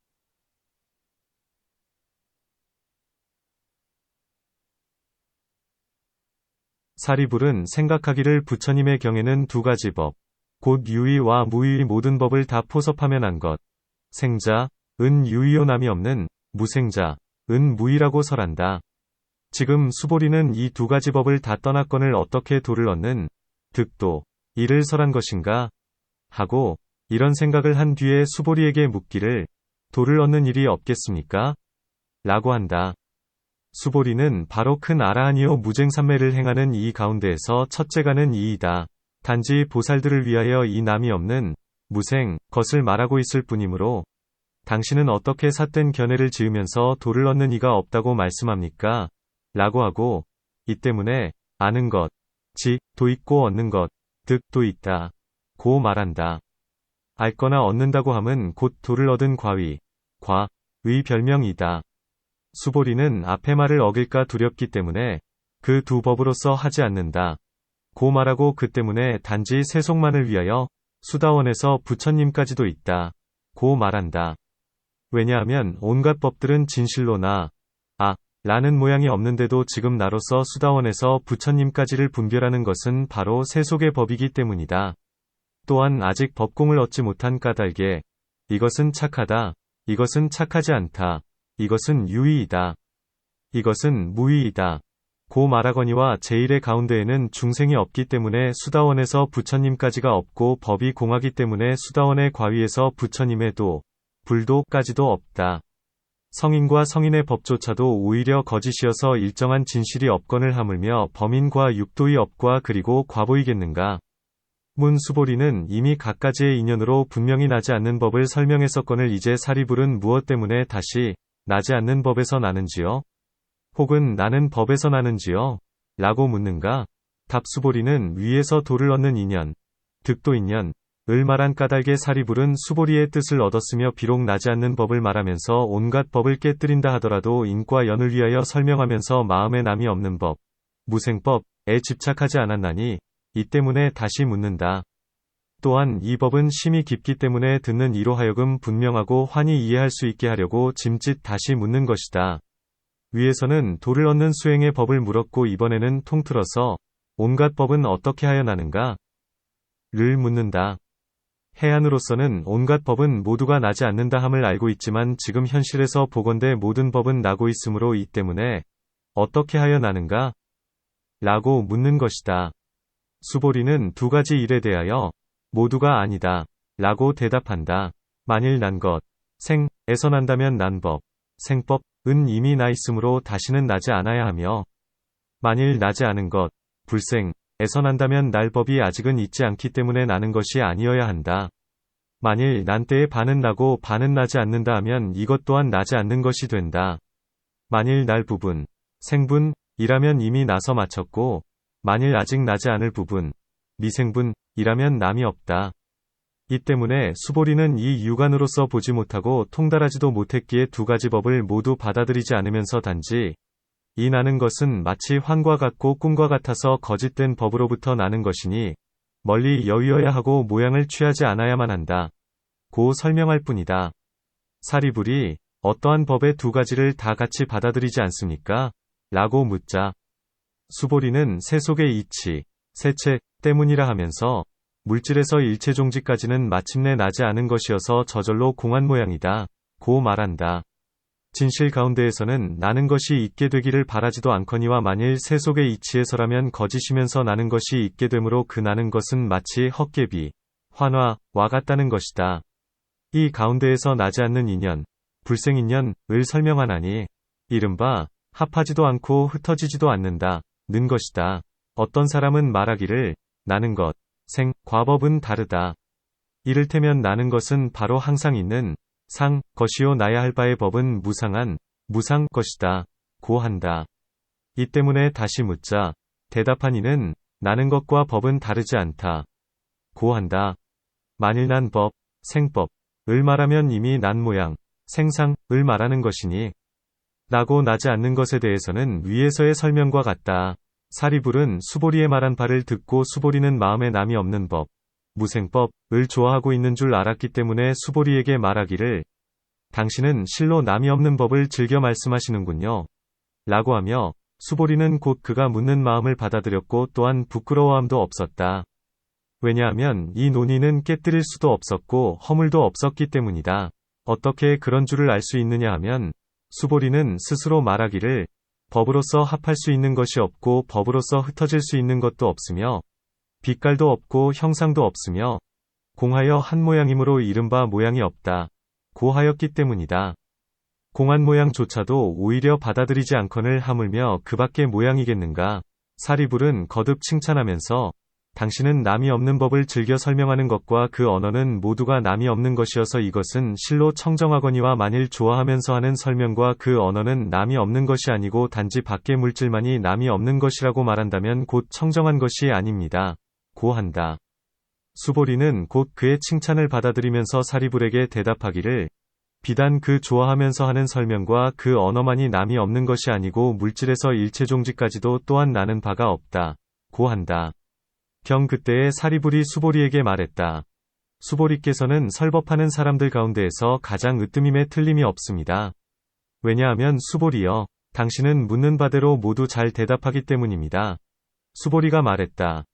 사리불은 생각하기를 부처님의 경에는 두 가지 법, 곧 유의와 무의의 모든 법을 다 포섭하면 한 것, 생자, 은 유의요 남이 없는, 무생자, 은 무의라고 설한다. 지금 수보리는 이 두 가지 법을 다 떠났건을 어떻게 도를 얻는, 득도, 이를 설한 것인가? 하고, 이런 생각을 한 뒤에 수보리에게 묻기를, 도를 얻는 일이 없겠습니까? 라고 한다. 수보리는 바로 큰 아라한이요 무쟁삼매를 행하는 이 가운데에서 첫째가는 이이다. 단지 보살들을 위하여 이 남이 없는, 무생, 것을 말하고 있을 뿐이므로, 당신은 어떻게 삿된 견해를 지으면서 도를 얻는 이가 없다고 말씀합니까? 라고 하고, 이 때문에, 아는 것, 지, 도 있고 얻는 것, 득, 도 있다. 고 말한다. 알거나 얻는다고 함은 곧 도를 얻은 과위, 과,의 별명이다. 수보리는 앞의 말을 어길까 두렵기 때문에, 그 두 법으로서 하지 않는다. 고 말하고 그 때문에 단지 세속만을 위하여, 수다원에서 부처님까지도 있다. 고 말한다. 왜냐하면 온갖 법들은 진실로 라는 모양이 없는데도 지금 나로서 수다원에서 부처님까지를 분별하는 것은 바로 세속의 법이기 때문이다. 또한 아직 법공을 얻지 못한 까닭에 이것은 착하다, 이것은 착하지 않다, 이것은 유의이다, 이것은 무의이다. 고 말하거니와 제1의 가운데에는 중생이 없기 때문에 수다원에서 부처님까지가 없고 법이 공하기 때문에 수다원의 과위에서 부처님의 도, 불도까지도 없다. 성인과 성인의 법조차도 오히려 거짓이어서 일정한 진실이 없건을 하물며 범인과 육도의 업과 그리고 과보이겠는가? 문수보리는 이미 갖가지의 인연으로 분명히 나지 않는 법을 설명했었건을 이제 사리불은 무엇 때문에 다시 나지 않는 법에서 나는지요? 혹은 나는 법에서 나는지요? 라고 묻는가? 답 수보리는 위에서 도를 얻는 인연, 득도인연, 을 말한 까닭의 사리불은 수보리의 뜻을 얻었으며 비록 나지 않는 법을 말하면서 온갖 법을 깨뜨린다 하더라도 인과 연을 위하여 설명하면서 마음에 남이 없는 법, 무생법에 집착하지 않았나니 이 때문에 다시 묻는다. 또한 이 법은 심이 깊기 때문에 듣는 이로 하여금 분명하고 환히 이해할 수 있게 하려고 짐짓 다시 묻는 것이다. 위에서는 도를 얻는 수행의 법을 물었고 이번에는 통틀어서 온갖 법은 어떻게 하여 나는가? 를 묻는다. 해안으로서는 온갖 법은 모두가 나지 않는다 함을 알고 있지만 지금 현실에서 보건대 모든 법은 나고 있으므로 이 때문에 어떻게 하여 나는가? 라고 묻는 것이다. 수보리는 두 가지 일에 대하여 모두가 아니다 라고 대답한다. 만일 난 것, 생에서 난다면 난 법, 생법은 이미 나 있으므로 다시는 나지 않아야 하며 만일 나지 않은 것, 불생에서 난다면 날 법이 아직은 있지 않기 때문에 나는 것이 아니어야 한다. 만일 난 때에 반은 나고 반은 나지 않는다 하면 이것 또한 나지 않는 것이 된다. 만일 날 부분, 생분이라면 이미 나서 마쳤고 만일 아직 나지 않을 부분, 미생분이라면 남이 없다. 이 때문에 수보리는 이 육안으로서 보지 못하고 통달하지도 못했기에 두 가지 법을 모두 받아들이지 않으면서 단지 이 나는 것은 마치 환과 같고 꿈과 같아서 거짓된 법으로부터 나는 것이니 멀리 여위어야 하고 모양을 취하지 않아야만 한다. 고 설명할 뿐이다. 사리불이 어떠한 법의 두 가지를 다 같이 받아들이지 않습니까? 라고 묻자 수보리는 새 속의 이치, 세체 때문이라 하면서 물질에서 일체 종지까지는 마침내 나지 않은 것이어서 저절로 공한 모양이다. 고 말한다. 진실 가운데에서는 나는 것이 있게 되기를 바라지도 않거니와 만일 새 속의 이치에서라면 거짓이면서 나는 것이 있게 되므로 그 나는 것은 마치 헛개비, 환화와 같다는 것이다. 이 가운데에서 나지 않는 인연, 불생인연을 설명하나니 이른바 합하지도 않고 흩어지지도 않는다 는 것이다. 어떤 사람은 말하기를 나는 것, 생, 과법은 다르다. 이를테면 나는 것은 바로 항상 있는 상 것이요 나야 할 바의 법은 무상한 무상 것이다. 고 한다. 이 때문에 다시 묻자 대답한 이는 나는 것과 법은 다르지 않다. 고 한다. 만일 난 법, 생법을 말하면 이미 난 모양, 생상을 말하는 것이니 나고 나지 않는 것에 대해서는 위에서의 설명과 같다. 사리불은 수보리의 말한 바를 듣고 수보리는 마음에 남이 없는 법, 무생법을 좋아하고 있는 줄 알았기 때문에 수보리에게 말하기를 당신은 실로 남이 없는 법을 즐겨 말씀하시는군요. 라고 하며 수보리는 곧 그가 묻는 마음을 받아들였고 또한 부끄러워함도 없었다. 왜냐하면 이 논의는 깨뜨릴 수도 없었고 허물도 없었기 때문이다. 어떻게 그런 줄을 알 수 있느냐 하면 수보리는 스스로 말하기를 법으로서 합할 수 있는 것이 없고 법으로서 흩어질 수 있는 것도 없으며 빛깔도 없고 형상도 없으며 공하여 한 모양이므로 이른바 모양이 없다. 고 하였기 때문이다. 공한 모양조차도 오히려 받아들이지 않거늘 하물며 그 밖의 모양이겠는가. 사리불은 거듭 칭찬하면서 당신은 남이 없는 법을 즐겨 설명하는 것과 그 언어는 모두가 남이 없는 것이어서 이것은 실로 청정하거니와 만일 좋아하면서 하는 설명과 그 언어는 남이 없는 것이 아니고 단지 밖의 물질만이 남이 없는 것이라고 말한다면 곧 청정한 것이 아닙니다. 고 한다. 수보리는 곧 그의 칭찬을 받아들이면서 사리불에게 대답하기를 비단 그 좋아하면서 하는 설명과 그 언어만이 남이 없는 것이 아니고 물질에서 일체 종지까지도 또한 나는 바가 없다. 고 한다. 병 그때에 사리불이 수보리에게 말했다. 수보리께서는 설법하는 사람들 가운데에서 가장 으뜸임에 틀림이 없습니다. 왜냐하면 수보리여, 당신은 묻는 바대로 모두 잘 대답하기 때문입니다. 수보리가 말했다.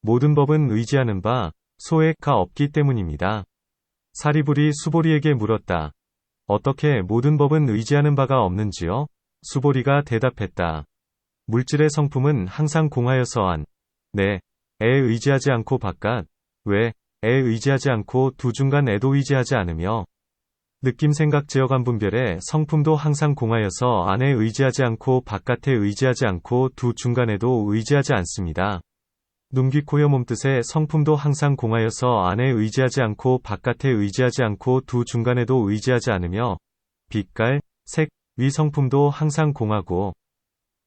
모든 법은 의지하는 바, 소액가 없기 때문입니다. 사리불이 수보리에게 물었다. 어떻게 모든 법은 의지하는 바가 없는지요? 수보리가 대답했다. 물질의 성품은 항상 공하여서 안, 네, 에 의지하지 않고 바깥, 외, 에 의지하지 않고 두 중간에도 의지하지 않으며 느낌 생각 제어감 분별의 성품도 항상 공하여서 안에 의지하지 않고 바깥에 의지하지 않고 두 중간에도 의지하지 않습니다. 눈귀 코여 몸뜻의 성품도 항상 공하여서 안에 의지하지 않고 바깥에 의지하지 않고 두 중간에도 의지하지 않으며 빛깔, 색, 위 성품도 항상 공하고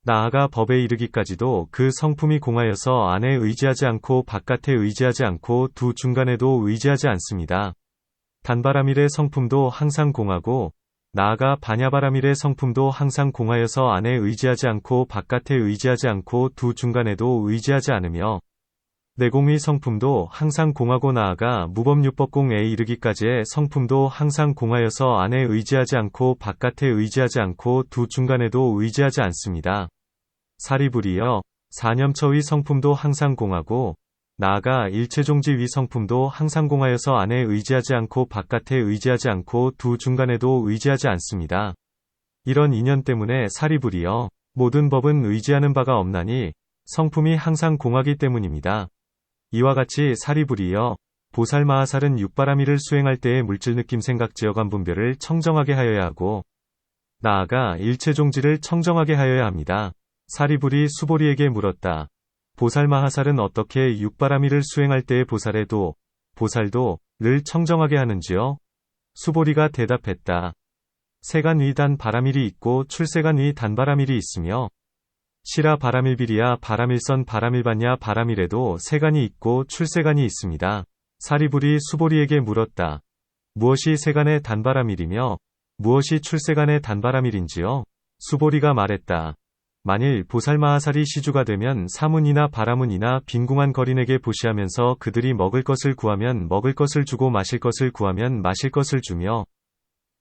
나아가 법에 이르기까지도 그 성품이 공하여서 안에 의지하지 않고 바깥에 의지하지 않고 두 중간에도 의지하지 않습니다. 단바라밀의 성품도 항상 공하고 나아가 반야바라밀의 성품도 항상 공하여서 안에 의지하지 않고 바깥에 의지하지 않고 두 중간에도 의지하지 않으며 내공의 성품도 항상 공하고 나아가 무법유법공에 이르기까지의 성품도 항상 공하여서 안에 의지하지 않고 바깥에 의지하지 않고 두 중간에도 의지하지 않습니다. 사리불이여 사념처의 성품도 항상 공하고 나아가 일체종지의 성품도 항상 공하여서 안에 의지하지 않고 바깥에 의지하지 않고 두 중간에도 의지하지 않습니다. 이런 인연 때문에 사리불이여 모든 법은 의지하는 바가 없나니 성품이 항상 공하기 때문입니다. 이와 같이 사리불이여 보살마하살은 육바라밀을 수행할 때의 물질느낌 생각지어감 분별을 청정하게 하여야 하고 나아가 일체종지를 청정하게 하여야 합니다. 사리불이 수보리에게 물었다. 보살마하살은 어떻게 육바라밀을 수행할 때의 보살도,를 청정하게 하는지요? 수보리가 대답했다. 세간의 단바라밀이 있고 출세간의 단바라밀이 있으며 시라 바라밀비리야 바라밀선 바라밀반야 바라밀에도 세간이 있고 출세간이 있습니다. 사리불이 수보리에게 물었다. 무엇이 세간의 단바라밀이며 무엇이 출세간의 단바라밀인지요? 수보리가 말했다. 만일 보살마하살이 시주가 되면 사문이나 바라문이나 빈궁한 거린에게 보시하면서 그들이 먹을 것을 구하면 먹을 것을 주고 마실 것을 구하면 마실 것을 주며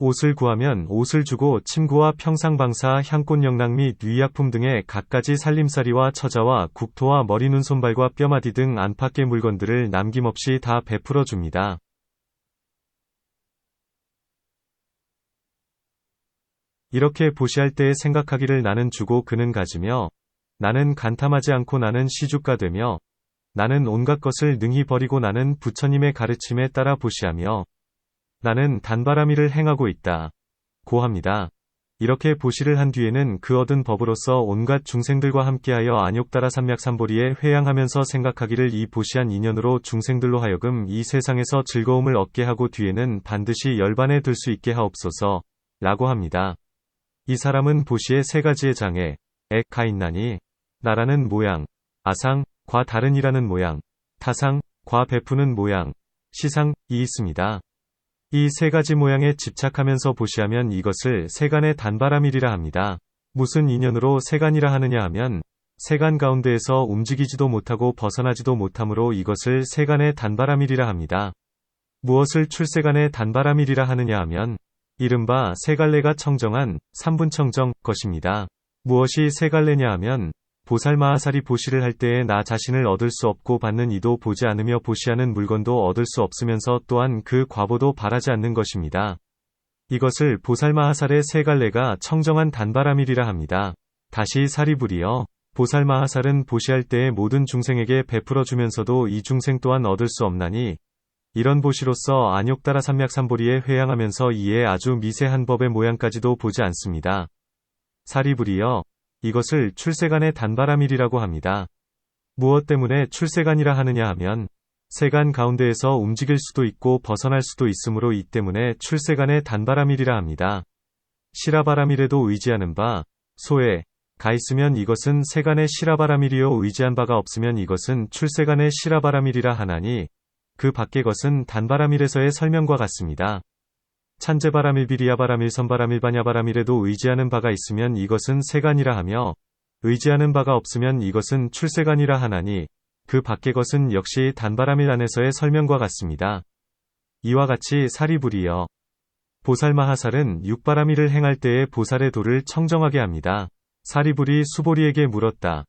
옷을 구하면 옷을 주고 침구와 평상방사 향꽃 영락 및 위약품 등의 갖가지 살림살이와 처자와 국토와 머리 눈 손발과 뼈마디 등 안팎의 물건들을 남김없이 다 베풀어 줍니다. 이렇게 보시할 때에 생각하기를 나는 주고 그는 가지며 나는 간탐하지 않고 나는 시주가 되며 나는 온갖 것을 능히 버리고 나는 부처님의 가르침에 따라 보시하며 나는 단바라밀을 행하고 있다. 고합니다. 이렇게 보시를 한 뒤에는 그 얻은 법으로서 온갖 중생들과 함께하여 안욕따라 삼맥삼보리에 회양하면서 생각하기를 이 보시한 인연으로 중생들로 하여금 이 세상에서 즐거움을 얻게 하고 뒤에는 반드시 열반에 들 수 있게 하옵소서 라고 합니다. 이 사람은 보시에 세 가지의 장애, 가 있나니 나라는 모양, 아상, 과 다른이라는 모양, 타상, 과 베푸는 모양, 시상이 있습니다. 이 세 가지 모양에 집착하면서 보시하면 이것을 세간의 단바라밀이라 합니다. 무슨 인연으로 세간이라 하느냐 하면 세간 가운데에서 움직이지도 못하고 벗어나지도 못하므로 이것을 세간의 단바라밀이라 합니다. 무엇을 출세간의 단바라밀이라 하느냐 하면 이른바 세갈래가 청정한 삼분청정 것입니다. 무엇이 세갈래냐 하면 보살마하살이 보시를 할 때에 나 자신을 얻을 수 없고 받는 이도 보지 않으며 보시하는 물건도 얻을 수 없으면서 또한 그 과보도 바라지 않는 것입니다. 이것을 보살마하살의 세갈래가 청정한 단바라밀이라 합니다. 다시 사리불이여 보살마하살은 보시할 때에 모든 중생에게 베풀어 주면서도 이 중생 또한 얻을 수 없나니 이런 보시로서 안욕따라 삼맥삼보리에 회양하면서 이에 아주 미세한 법의 모양까지도 보지 않습니다. 사리불이여 이것을 출세간의 단바라밀이라고 합니다. 무엇 때문에 출세간이라 하느냐 하면 세간 가운데에서 움직일 수도 있고 벗어날 수도 있으므로 이 때문에 출세간의 단바라밀이라 합니다. 시라바라밀에도 의지하는 바, 소에 가 있으면 이것은 세간의 시라바라밀이요 의지한 바가 없으면 이것은 출세간의 시라바라밀이라 하나니 그 밖의 것은 단바라밀에서의 설명과 같습니다. 찬제바라밀 비리야바라밀 선바라밀 반야바라밀에도 의지하는 바가 있으면 이것은 세간이라 하며 의지하는 바가 없으면 이것은 출세간이라 하나니 그 밖의 것은 역시 단바라밀 안에서의 설명과 같습니다. 이와 같이 사리불이여 보살마하살은 육바라밀을 행할 때에 보살의 도를 청정하게 합니다. 사리불이 수보리에게 물었다.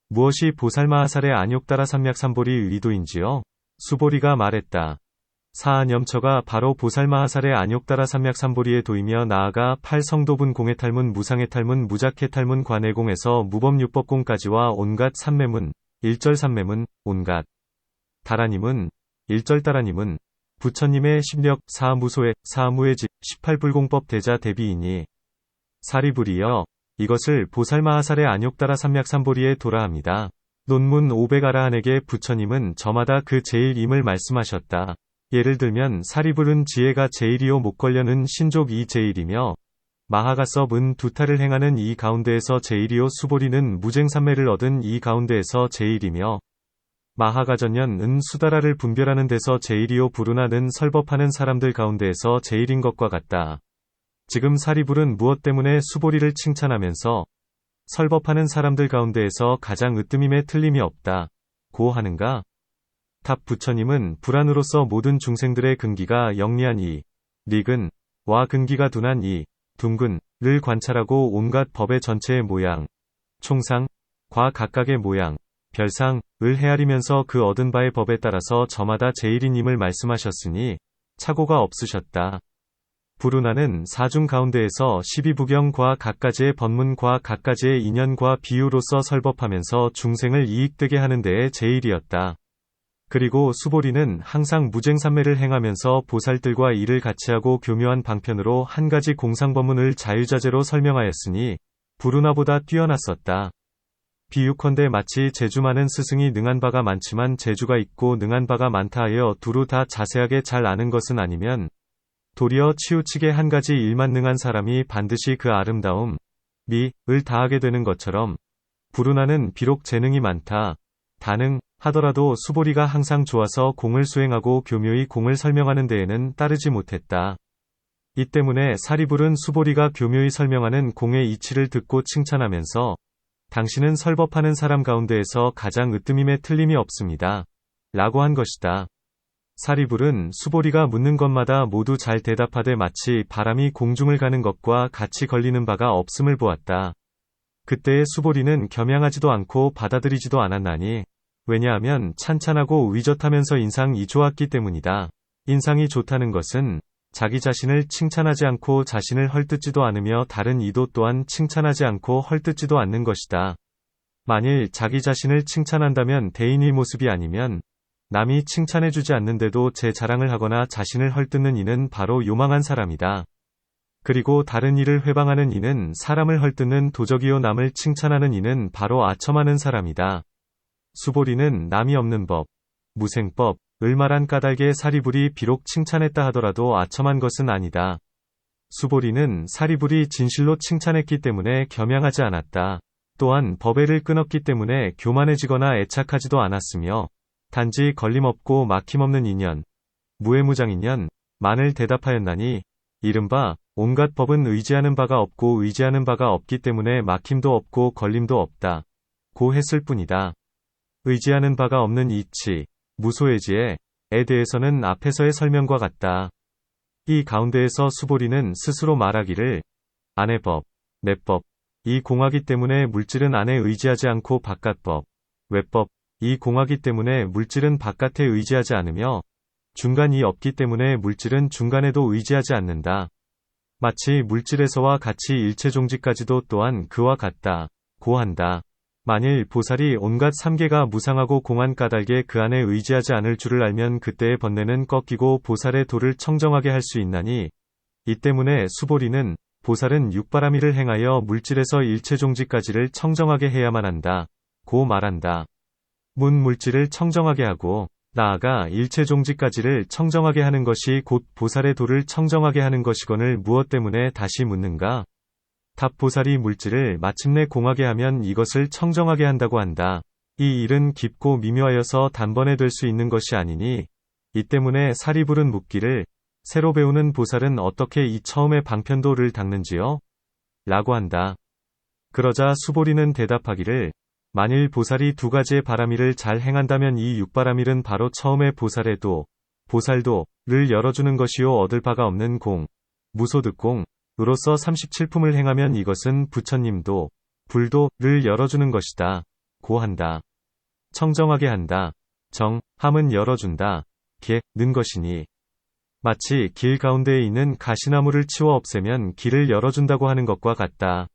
무엇이 보살마하살의 안욕따라 삼맥삼보리 의도인지요? 수보리가 말했다. 사안염처가 바로 보살마하살의 안욕따라 삼맥삼보리의 도이며 나아가 팔성도분 공해탈문 무상해탈문 무작해탈문 관해공에서 무법유법공까지와 온갖 삼매문, 일절삼매문, 온갖 다라님은, 일절다라님은 부처님의 십력, 사무소의, 사무의집, 18불공법 대자 대비이니 사리불이여 이것을 보살마하살의 안욕따라 삼맥삼보리의 도라 합니다. 논문 500아라한에게 부처님은 저마다 그 제일임을 말씀하셨다. 예를 들면 사리불은 지혜가 제일이요 목걸려는 신족이 제일이며 마하가섭 은 두타를 행하는 이 가운데에서 제일이요 수보리는 무쟁산매를 얻은 이 가운데에서 제일이며 마하가전년 은 수다라를 분별하는 데서 제일이요 부르나 는 설법하는 사람들 가운데에서 제일인 것과 같다. 지금 사리불은 무엇 때문에 수보리를 칭찬하면서 설법하는 사람들 가운데에서 가장 으뜸임에 틀림이 없다. 고 하는가? 답 부처님은 불안으로서 모든 중생들의 근기가 영리한 이 릭은 와 근기가 둔한 이 둥근을 관찰하고 온갖 법의 전체의 모양, 총상, 과 각각의 모양, 별상을 헤아리면서 그 얻은 바의 법에 따라서 저마다 제일이님을 말씀하셨으니 착오가 없으셨다. 부르나는 사중 가운데에서 12부경과 각가지의 법문과 각가지의 인연과 비유로서 설법하면서 중생을 이익되게 하는 데에 제일이었다. 그리고 수보리는 항상 무쟁산매를 행하면서 보살들과 일을 같이 하고 교묘한 방편으로 한 가지 공상법문을 자유자재로 설명하였으니 부르나보다 뛰어났었다. 비유컨대 마치 재주 많은 스승이 능한 바가 많지만 재주가 있고 능한 바가 많다 하여 두루 다 자세하게 잘 아는 것은 아니면 도리어 치우치게 한 가지 일만 능한 사람이 반드시 그 아름다움, 미을 다하게 되는 것처럼 부르나는 비록 재능이 많다, 다능 하더라도 수보리가 항상 좋아서 공을 수행하고 교묘히 공을 설명하는 데에는 따르지 못했다. 이 때문에 사리불은 수보리가 교묘히 설명하는 공의 이치를 듣고 칭찬하면서 당신은 설법하는 사람 가운데에서 가장 으뜸임에 틀림이 없습니다. 라고 한 것이다. 사리불은 수보리가 묻는 것마다 모두 잘 대답하되 마치 바람이 공중을 가는 것과 같이 걸리는 바가 없음을 보았다. 그때의 수보리는 겸양하지도 않고 받아들이지도 않았나니 왜냐하면 찬찬하고 의젓하면서 인상이 좋았기 때문이다. 인상이 좋다는 것은 자기 자신을 칭찬하지 않고 자신을 헐뜯지도 않으며 다른 이도 또한 칭찬하지 않고 헐뜯지도 않는 것이다. 만일 자기 자신을 칭찬한다면 대인의 모습이 아니면 남이 칭찬해주지 않는데도 제 자랑을 하거나 자신을 헐뜯는 이는 바로 요망한 사람이다. 그리고 다른 이를 회방하는 이는 사람을 헐뜯는 도적이요 남을 칭찬하는 이는 바로 아첨하는 사람이다. 수보리는 남이 없는 법, 무생법, 을 말한 까닭에 사리불이 비록 칭찬했다 하더라도 아첨한 것은 아니다. 수보리는 사리불이 진실로 칭찬했기 때문에 겸양하지 않았다. 또한 법애를 끊었기 때문에 교만해지거나 애착하지도 않았으며 단지 걸림없고 막힘없는 인연, 무해무장인연, 만을 대답하였나니 이른바 온갖 법은 의지하는 바가 없고 의지하는 바가 없기 때문에 막힘도 없고 걸림도 없다. 고 했을 뿐이다. 의지하는 바가 없는 이치, 무소해지에 대해서는 앞에서의 설명과 같다. 이 가운데에서 수보리는 스스로 말하기를 안의 법, 내법, 이 공하기 때문에 물질은 안에 의지하지 않고 바깥법, 외법, 이 공하기 때문에 물질은 바깥에 의지하지 않으며 중간이 없기 때문에 물질은 중간에도 의지하지 않는다. 마치 물질에서와 같이 일체종지까지도 또한 그와 같다. 고 한다. 만일 보살이 온갖 삼계가 무상하고 공한 까닭에 그 안에 의지하지 않을 줄을 알면 그때의 번뇌는 꺾이고 보살의 도를 청정하게 할 수 있나니 이 때문에 수보리는 보살은 육바라밀을 행하여 물질에서 일체종지까지를 청정하게 해야만 한다. 고 말한다. 물질을 청정하게 하고 나아가 일체종지까지를 청정하게 하는 것이 곧 보살의 도를 청정하게 하는 것이거늘 무엇 때문에 다시 묻는가? 답 보살이 물질을 마침내 공하게 하면 이것을 청정하게 한다고 한다. 이 일은 깊고 미묘하여서 단번에 될 수 있는 것이 아니니 이 때문에 사리불은 묻기를 새로 배우는 보살은 어떻게 이 처음의 방편도를 닦는지요? 라고 한다. 그러자 수보리는 대답하기를 만일 보살이 두 가지의 바라밀을 잘 행한다면 이 육바라밀은 바로 처음의 보살의 도, 보살도를 열어주는 것이요 얻을 바가 없는 공, 무소득공, 으로서 37품을 행하면 이것은 부처님도, 불도를 열어주는 것이다. 고 한다. 청정하게 한다. 정, 함은 열어준다. 는 것이니. 마치 길 가운데에 있는 가시나무를 치워 없애면 길을 열어준다고 하는 것과 같다.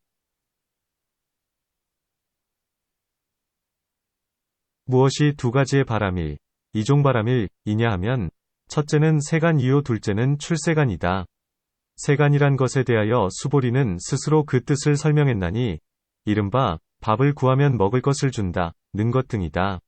무엇이 두 가지의 바라밀, 이종바라밀이냐 하면, 첫째는 세간이요 둘째는 출세간이다. 세간이란 것에 대하여 수보리는 스스로 그 뜻을 설명했나니, 이른바 밥을 구하면 먹을 것을 준다, 는 것 등이다.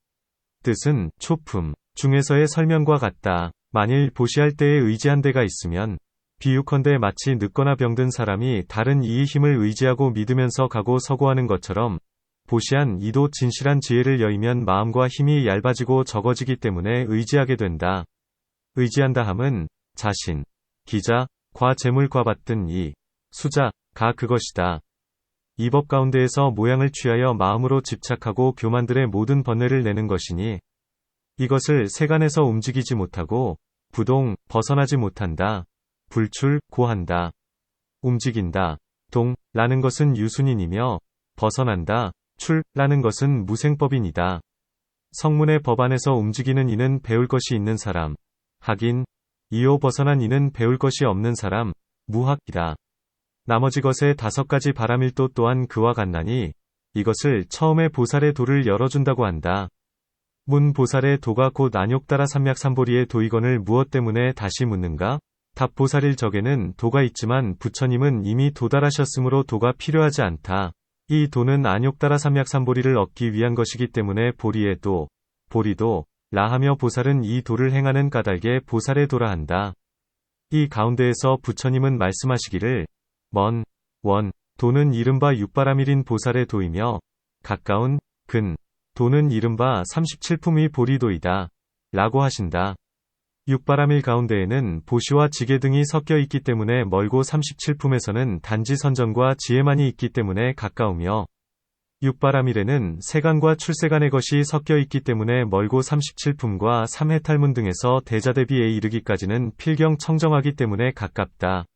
뜻은 초품 중에서의 설명과 같다. 만일 보시할 때에 의지한 데가 있으면 비유컨대 마치 늙거나 병든 사람이 다른 이의 힘을 의지하고 믿으면서 가고 서고 하는 것처럼 보시한 이도 진실한 지혜를 여의면 마음과 힘이 얇아지고 적어지기 때문에 의지하게 된다. 의지한다 함은 자신, 기자, 과 재물 과 받든 이, 수자, 가 그것이다. 이 법 가운데에서 모양을 취하여 마음으로 집착하고 교만들의 모든 번뇌를 내는 것이니 이것을 세간에서 움직이지 못하고 부동, 벗어나지 못한다. 불출, 고한다. 움직인다. 동, 라는 것은 유순인이며 벗어난다. 출, 라는 것은 무생법인이다. 성문의 법 안에서 움직이는 이는 배울 것이 있는 사람. 학인, 이요 벗어난 이는 배울 것이 없는 사람. 무학이다. 나머지 것의 5가지 바람일도 또한 그와 같나니 이것을 처음에 보살의 도를 열어준다고 한다. 문 보살의 도가 곧 안욕따라 삼맥삼보리의 도이건을 무엇 때문에 다시 묻는가? 답 보살일 적에는 도가 있지만 부처님은 이미 도달하셨으므로 도가 필요하지 않다. 이 도는 안욕따라 삼맥삼보리를 얻기 위한 것이기 때문에 보리의 도, 보리도, 라하며 보살은 이 도를 행하는 까닭에 보살의 도라 한다. 이 가운데에서 부처님은 말씀하시기를 먼, 원, 도는 이른바 육바라밀인 보살의 도이며 가까운, 근, 도는 이른바 37품의 보리도이다. 라고 하신다. 육바라밀 가운데에는 보시와 지계 등이 섞여 있기 때문에 멀고 37품에서는 단지 선정과 지혜만이 있기 때문에 가까우며 육바라밀에는 세간과 출세간의 것이 섞여 있기 때문에 멀고 37품과 삼해탈문 등에서 대자대비에 이르기까지는 필경 청정하기 때문에 가깝다.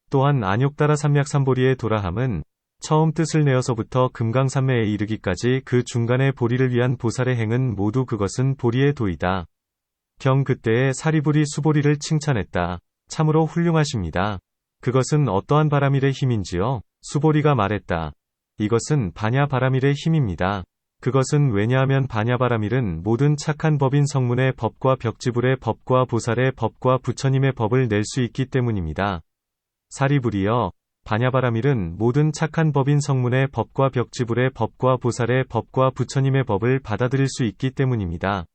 또한 안욕따라 삼맥삼보리의 도라함은 처음 뜻을 내어서부터 금강산매에 이르기까지 그 중간의 보리를 위한 보살의 행은 모두 그것은 보리의 도이다. 경 그때에 사리부리 수보리를 칭찬했다. 참으로 훌륭하십니다. 그것은 어떠한 바라밀의 힘인지요? 수보리가 말했다. 이것은 반야바라밀의 힘입니다. 그것은 왜냐하면 반야바라밀은 모든 착한 법인 성문의 법과 벽지불의 법과 보살의 법과 부처님의 법을 낼 수 있기 때문입니다. 사리부리여, 반야바라밀은 모든 착한 법인 성문의 법과 벽지불의 법과 보살의 법과 부처님의 법을 받아들일 수 있기 때문입니다.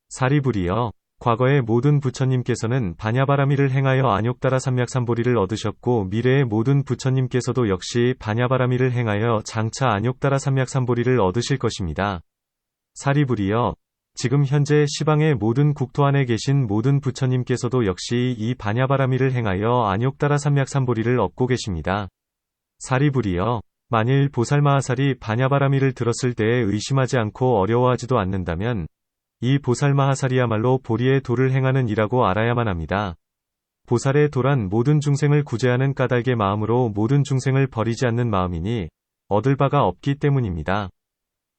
사리부리여, 과거의 모든 부처님께서는 반야바라밀을 행하여 안욕따라 삼맥삼보리를 얻으셨고 미래의 모든 부처님께서도 역시 반야바라밀을 행하여 장차 안욕따라 삼맥삼보리를 얻으실 것입니다. 사리부리여, 지금 현재 시방의 모든 국토 안에 계신 모든 부처님께서도 역시 이 반야바라밀을 행하여 안욕따라 삼맥삼보리를 얻고 계십니다. 사리부리여, 만일 보살마하살이 반야바라밀을 들었을 때에 의심하지 않고 어려워하지도 않는다면 이 보살마하살이야말로 보리의 도를 행하는 이라고 알아야만 합니다. 보살의 도란 모든 중생을 구제하는 까닭의 마음으로 모든 중생을 버리지 않는 마음이니 얻을 바가 없기 때문입니다.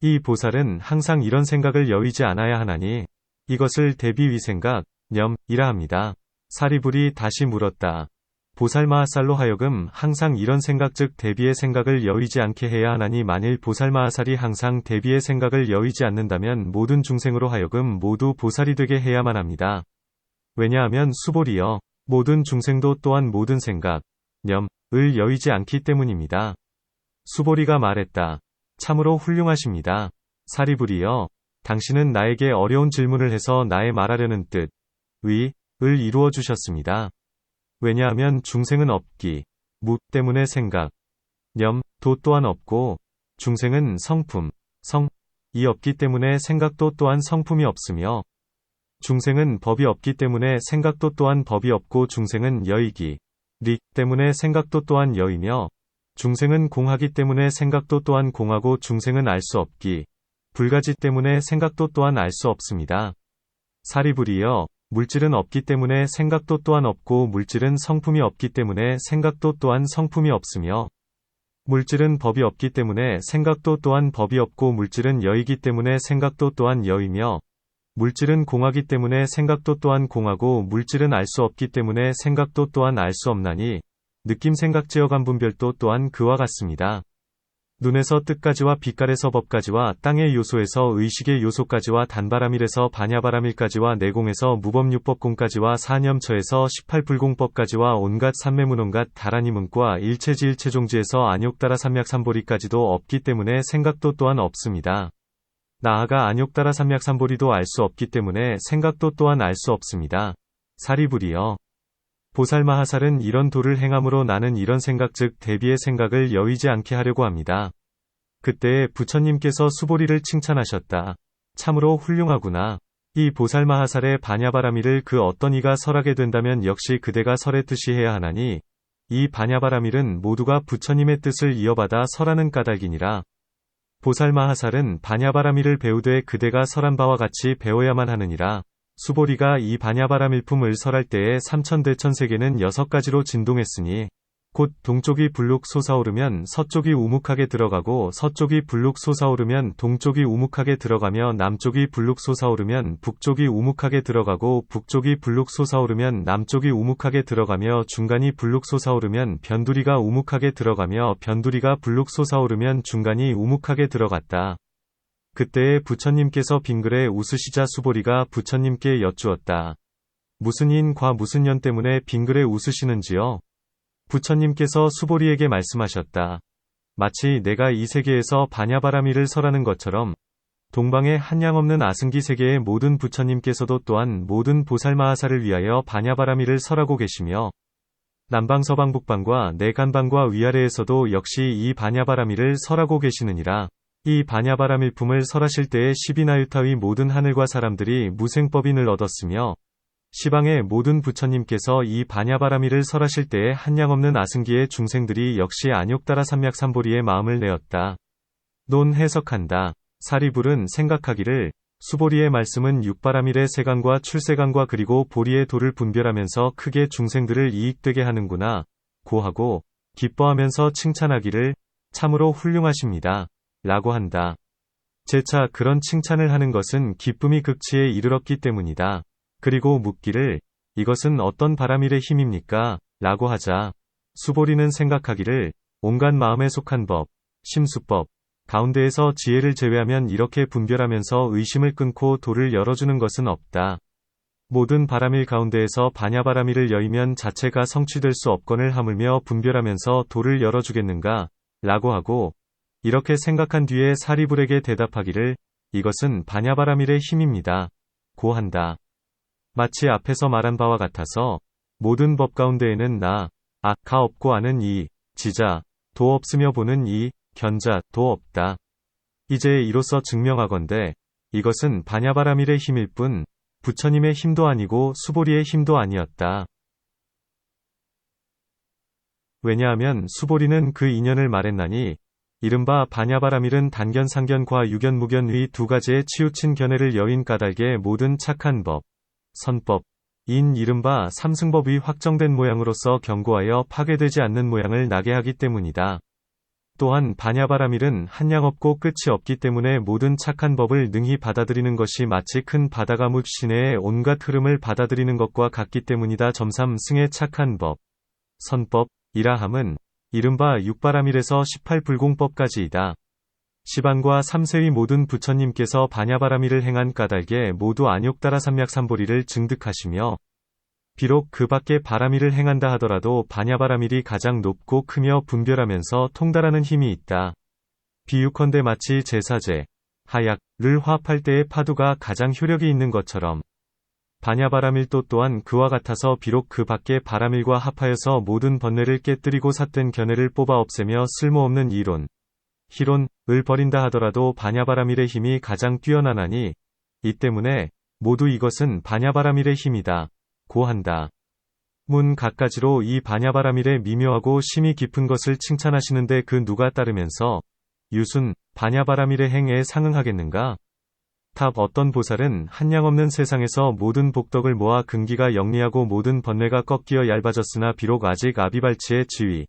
이 보살은 항상 이런 생각을 여의지 않아야 하나니 이것을 대비위생각, 념이라 합니다. 사리불이 다시 물었다. 보살마하살로 하여금 항상 이런 생각 즉 대비의 생각을 여의지 않게 해야 하나니 만일 보살마하살이 항상 대비의 생각을 여의지 않는다면 모든 중생으로 하여금 모두 보살이 되게 해야만 합니다. 왜냐하면 수보리여, 모든 중생도 또한 모든 생각, 념을 여의지 않기 때문입니다. 수보리가 말했다. 참으로 훌륭하십니다. 사리불이여, 당신은 나에게 어려운 질문을 해서 나의 말하려는 뜻, 을 이루어 주셨습니다. 왜냐하면 중생은 없기, 무 때문에 생각, 도 또한 없고, 중생은 성품, 성이 없기 때문에 생각도 또한 성품이 없으며, 중생은 법이 없기 때문에 생각도 또한 법이 없고 중생은 여이기, 리 때문에 생각도 또한 여이며, 중생은 공하기 때문에 생각도 또한 공하고 중생은 알 수 없기, 불가지 때문에 생각도 또한 알 수 없습니다. 사리불이여, 물질은 없기 때문에 생각도 또한 없고 물질은 성품이 없기 때문에 생각도 또한 성품이 없으며 물질은 법이 없기 때문에 생각도 또한 법이 없고 물질은 여이기 때문에 생각도 또한 여이며 물질은 공하기 때문에 생각도 또한 공하고 물질은 알 수 없기 때문에 생각도 또한 알 수 없나니 느낌 생각 지어감 분별도 또한 그와 같습니다. 눈에서 뜻까지와 빛깔에서 법까지와 땅의 요소에서 의식의 요소까지와 단바라밀에서 반야바라밀까지와 내공에서 무법유법공까지와 사념처에서 18불공법까지와 온갖 삼매문 온갖 다라니문과 일체지일체종지에서 안욕따라 삼맥삼보리까지도 없기 때문에 생각도 또한 없습니다. 나아가 안욕따라 삼맥삼보리도 알 수 없기 때문에 생각도 또한 알 수 없습니다. 사리불이여, 보살마하살은 이런 도를 행함으로 나는 이런 생각 즉 대비의 생각을 여의지 않게 하려고 합니다. 그때에 부처님께서 수보리를 칭찬하셨다. 참으로 훌륭하구나. 이 보살마하살의 바냐바라밀을 그 어떤 이가 설하게 된다면 역시 그대가 설했듯이 해야 하나니 이 바냐바라밀은 모두가 부처님의 뜻을 이어받아 설하는 까닭이니라. 보살마하살은 바냐바라밀을 배우되 그대가 설한 바와 같이 배워야만 하느니라. 수보리가 이 바냐바라밀품을 설할 때에 삼천대천세계는 6가지로 진동했으니 곧 동쪽이 불룩 솟아오르면 서쪽이 우묵하게 들어가고 서쪽이 불룩 솟아오르면 동쪽이 우묵하게 들어가며 남쪽이 불룩 솟아오르면 북쪽이 우묵하게 들어가고 북쪽이 불룩 솟아오르면 남쪽이 우묵하게 들어가며 중간이 불룩 솟아오르면 변두리가 우묵하게 들어가며 변두리가 불룩 솟아오르면 중간이 우묵하게 들어갔다. 그때에 부처님께서 빙글에 웃으시자 수보리가 부처님께 여쭈었다. 무슨 인과 무슨 년 때문에 빙글에 웃으시는지요? 부처님께서 수보리에게 말씀하셨다. 마치 내가 이 세계에서 바냐바라밀을 설하는 것처럼 동방의 한량없는 아승기 세계의 모든 부처님께서도 또한 모든 보살마하살을 위하여 바냐바라밀을 설하고 계시며 남방 서방 북방과 내간방과 위아래에서도 역시 이 바냐바라밀을 설하고 계시느니라. 이 바냐바라밀품을 설하실 때에 시비나유타의 모든 하늘과 사람들이 무생법인을 얻었으며 시방의 모든 부처님께서 이 바냐바라밀을 설하실 때에 한량없는 아승기의 중생들이 역시 안욕따라 삼맥삼보리의 마음을 내었다. 논 해석한다. 사리불은 생각하기를 수보리의 말씀은 육바라밀의 세간과 출세간과 그리고 보리의 도를 분별하면서 크게 중생들을 이익되게 하는구나 고하고 기뻐하면서 칭찬하기를 참으로 훌륭하십니다. 라고 한다. 재차 그런 칭찬을 하는 것은 기쁨이 극치에 이르렀기 때문이다. 그리고 묻기를 이것은 어떤 바라밀의 힘입니까? 라고 하자 수보리는 생각하기를 온갖 마음에 속한 법, 심수법 가운데에서 지혜를 제외하면 이렇게 분별하면서 의심을 끊고 도를 열어주는 것은 없다. 모든 바라밀 가운데에서 바냐바라밀을 여의면 자체가 성취될 수 없건을 하물며 분별하면서 도를 열어주겠는가? 라고 하고 이렇게 생각한 뒤에 사리불에게 대답하기를 이것은 바냐바라밀의 힘입니다. 고 한다. 마치 앞에서 말한 바와 같아서 모든 법 가운데에는 나, 가 없고 아는 이, 지자, 도 없으며 보는 이, 견자, 도 없다. 이제 이로써 증명하건대 이것은 바냐바라밀의 힘일 뿐 부처님의 힘도 아니고 수보리의 힘도 아니었다. 왜냐하면 수보리는 그 인연을 말했나니 이른바 바냐바라밀은 단견 상견과 유견 무견의 두 가지의 치우친 견해를 여인 까닭에 모든 착한 법, 선법, 인 이른바 삼승법의 확정된 모양으로서 견고하여 파괴되지 않는 모양을 나게 하기 때문이다. 또한 바냐바라밀은 한량없고 끝이 없기 때문에 모든 착한 법을 능히 받아들이는 것이 마치 큰 바다가 물 시내의 온갖 흐름을 받아들이는 것과 같기 때문이다. 점삼승의 착한 법, 선법이라 함은 이른바 육바라밀에서 18불공법까지이다. 시반과 삼세의 모든 부처님께서 바냐바라밀을 행한 까닭에 모두 안욕따라 삼맥삼보리를 증득하시며 비록 그 밖에 바라밀을 행한다 하더라도 바냐바라밀이 가장 높고 크며 분별하면서 통달하는 힘이 있다. 비유컨대 마치 제사제, 하약을 화합할 때의 파두가 가장 효력이 있는 것처럼 바냐바라밀도 또한 그와 같아서 비록 그 밖에 바라밀과 합하여서 모든 번뇌를 깨뜨리고 삿된 견해를 뽑아 없애며 쓸모없는 이론, 희론을 버린다 하더라도 바냐바라밀의 힘이 가장 뛰어나나니 이 때문에 모두 이것은 바냐바라밀의 힘이다. 고 한다. 문 갖가지로 이 바냐바라밀의 미묘하고 심이 깊은 것을 칭찬하시는데 그 누가 따르면서 유순 바냐바라밀의 행에 상응하겠는가? 답 어떤 보살은 한량없는 세상에서 모든 복덕을 모아 근기가 영리하고 모든 번뇌가 꺾여 얇아졌으나 비록 아직 아비발치의 지위,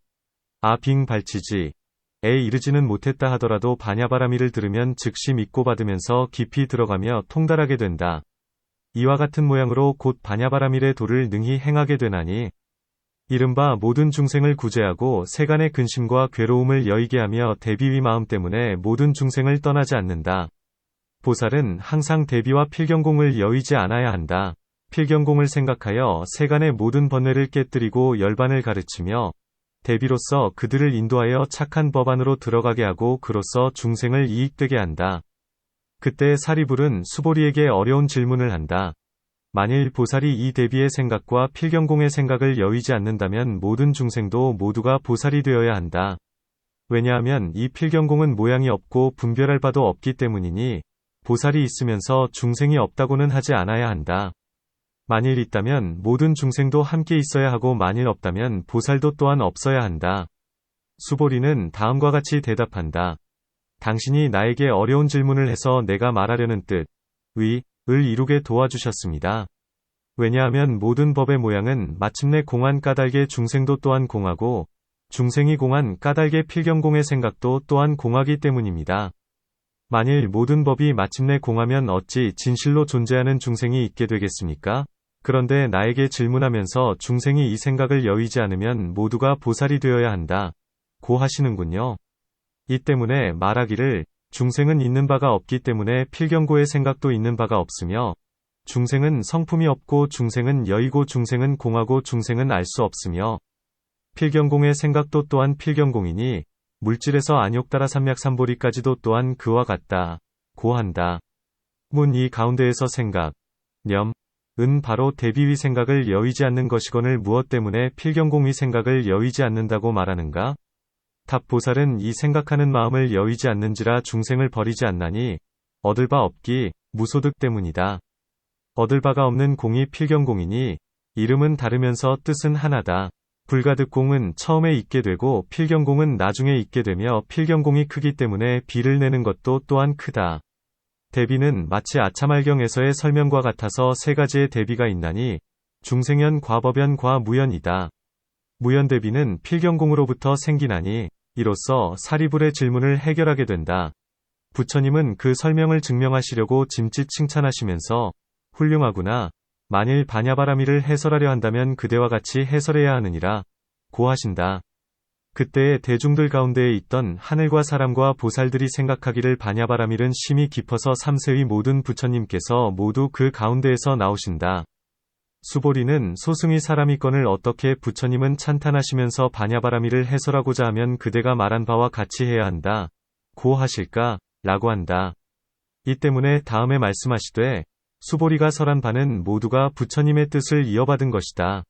아빙발치지 에 이르지는 못했다 하더라도 바냐바라밀을 들으면 즉시 믿고 받으면서 깊이 들어가며 통달하게 된다. 이와 같은 모양으로 곧 바냐바라밀의 도를 능히 행하게 되나니 이른바 모든 중생을 구제하고 세간의 근심과 괴로움을 여의게 하며 대비의 마음 때문에 모든 중생을 떠나지 않는다. 보살은 항상 대비와 필경공을 여의지 않아야 한다. 필경공을 생각하여 세간의 모든 번뇌를 깨뜨리고 열반을 가르치며 대비로서 그들을 인도하여 착한 법 안으로 들어가게 하고 그로써 중생을 이익되게 한다. 그때 사리불은 수보리에게 어려운 질문을 한다. 만일 보살이 이 대비의 생각과 필경공의 생각을 여의지 않는다면 모든 중생도 모두가 보살이 되어야 한다. 왜냐하면 이 필경공은 모양이 없고 분별할 바도 없기 때문이니 보살이 있으면서 중생이 없다고는 하지 않아야 한다. 만일 있다면 모든 중생도 함께 있어야 하고 만일 없다면 보살도 또한 없어야 한다. 수보리는 다음과 같이 대답한다. 당신이 나에게 어려운 질문을 해서 내가 말하려는 뜻, 을 이루게 도와주셨습니다. 왜냐하면 모든 법의 모양은 마침내 공한 까닭의 중생도 또한 공하고 중생이 공한 까닭의 필경공의 생각도 또한 공하기 때문입니다. 만일 모든 법이 마침내 공하면 어찌 진실로 존재하는 중생이 있게 되겠습니까? 그런데 나에게 질문하면서 중생이 이 생각을 여의지 않으면 모두가 보살이 되어야 한다. 고 하시는군요. 이 때문에 말하기를 중생은 있는 바가 없기 때문에 필경고의 생각도 있는 바가 없으며 중생은 성품이 없고 중생은 여의고 중생은 공하고 중생은 알 수 없으며 필경공의 생각도 또한 필경공이니 물질에서 안욕따라 삼맥삼보리까지도 또한 그와 같다. 고 한다. 문 이 가운데에서 생각, 은 바로 대비위 생각을 여의지 않는 것이거늘 무엇 때문에 필경공위 생각을 여의지 않는다고 말하는가? 답 보살은 이 생각하는 마음을 여의지 않는지라 중생을 버리지 않나니 얻을 바 없기 무소득 때문이다. 얻을 바가 없는 공이 필경공이니 이름은 다르면서 뜻은 하나다. 불가득공은 처음에 있게 되고 필경공은 나중에 있게 되며 필경공이 크기 때문에 비를 내는 것도 또한 크다. 대비는 마치 아차말경에서의 설명과 같아서 세 가지의 대비가 있나니 중생연, 과법연, 과무연이다. 무연대비는 필경공으로부터 생기나니 이로써 사리불의 질문을 해결하게 된다. 부처님은 그 설명을 증명하시려고 짐짓 칭찬하시면서 훌륭하구나. 만일 바냐바라미를 해설하려 한다면 그대와 같이 해설해야 하느니라. 고 하신다. 그때의 대중들 가운데에 있던 하늘과 사람과 보살들이 생각하기를 바냐바라밀은 심이 깊어서 삼세의 모든 부처님께서 모두 그 가운데에서 나오신다. 수보리는 소승이 사람이건을 어떻게 부처님은 찬탄하시면서 바냐바라밀을 해설하고자 하면 그대가 말한 바와 같이 해야 한다. 고 하실까? 라고 한다. 이 때문에 다음에 말씀하시되 수보리가 설한 바는 모두가 부처님의 뜻을 이어받은 것이다.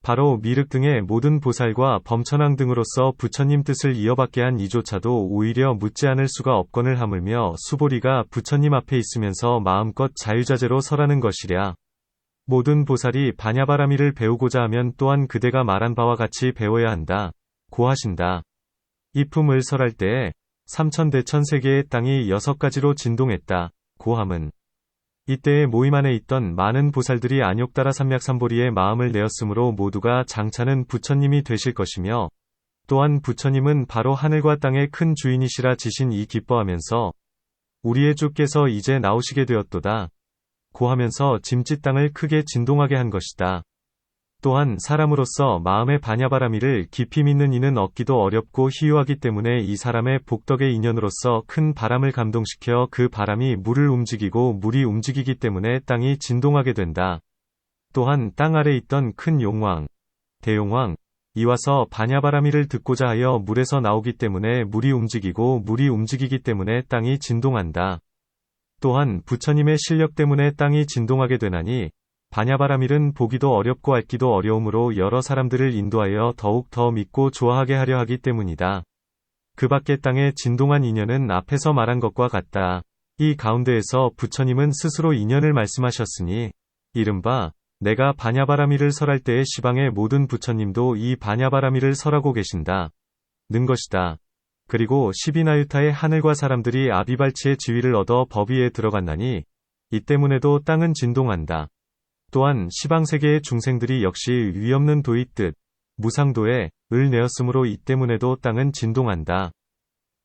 바로 미륵 등의 모든 보살과 범천왕 등으로서 부처님 뜻을 이어받게 한 이조차도 오히려 묻지 않을 수가 없거늘 하물며 수보리가 부처님 앞에 있으면서 마음껏 자유자재로 설하는 것이랴. 모든 보살이 바냐바라미를 배우고자 하면 또한 그대가 말한 바와 같이 배워야 한다. 고 하신다. 이 품을 설할 때에 삼천대천 세계의 땅이 6가지로 진동했다. 고 함은 이때에 모임 안에 있던 많은 보살들이 안욕따라 삼맥삼보리의 마음을 내었으므로 모두가 장차는 부처님이 되실 것이며 또한 부처님은 바로 하늘과 땅의 큰 주인이시라 지신이 기뻐하면서 우리의 주께서 이제 나오시게 되었도다. 고 하면서 짐짓 땅을 크게 진동하게 한 것이다. 또한 사람으로서 마음의 바냐바라미를 깊이 믿는 이는 얻기도 어렵고 희유하기 때문에 이 사람의 복덕의 인연으로서 큰 바람을 감동시켜 그 바람이 물을 움직이고 물이 움직이기 때문에 땅이 진동하게 된다. 또한 땅 아래 있던 큰 용왕, 대용왕, 이 와서 바냐바라미를 듣고자 하여 물에서 나오기 때문에 물이 움직이고 물이 움직이기 때문에 땅이 진동한다. 또한 부처님의 실력 때문에 땅이 진동하게 되나니 바냐바라밀은 보기도 어렵고 알기도 어려우므로 여러 사람들을 인도하여 더욱 더 믿고 좋아하게 하려 하기 때문이다. 그 밖의 땅의 진동한 인연은 앞에서 말한 것과 같다. 이 가운데에서 부처님은 스스로 인연을 말씀하셨으니 이른바 내가 바냐바라밀을 설할 때의 시방의 모든 부처님도 이 바냐바라밀을 설하고 계신다. 는 것이다. 그리고 시비나유타의 하늘과 사람들이 아비발치의 지위를 얻어 법위에 들어갔나니 이 때문에도 땅은 진동한다. 또한 시방세계의 중생들이 역시 위없는 도의 뜻, 무상도에 을 내었으므로 이 때문에도 땅은 진동한다.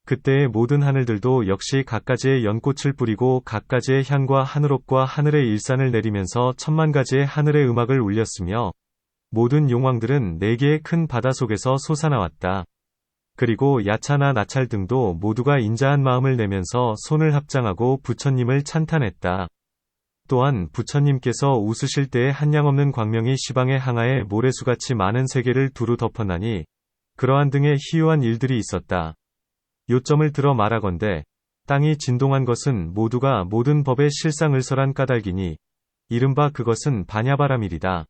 그때의 모든 하늘들도 역시 갖가지의 연꽃을 뿌리고 갖가지의 향과 하늘옥과 하늘의 일산을 내리면서 천만 가지의 하늘의 음악을 울렸으며 모든 용왕들은 4개의 큰 바다 속에서 솟아나왔다. 그리고 야차나 나찰 등도 모두가 인자한 마음을 내면서 손을 합장하고 부처님을 찬탄했다. 또한 부처님께서 웃으실 때에 한량없는 광명이 시방의 항아에 모래수같이 많은 세계를 두루 덮었나니 그러한 등의 희유한 일들이 있었다. 요점을 들어 말하건대 땅이 진동한 것은 모두가 모든 법의 실상을 설한 까닭이니 이른바 그것은 반야바라밀이다.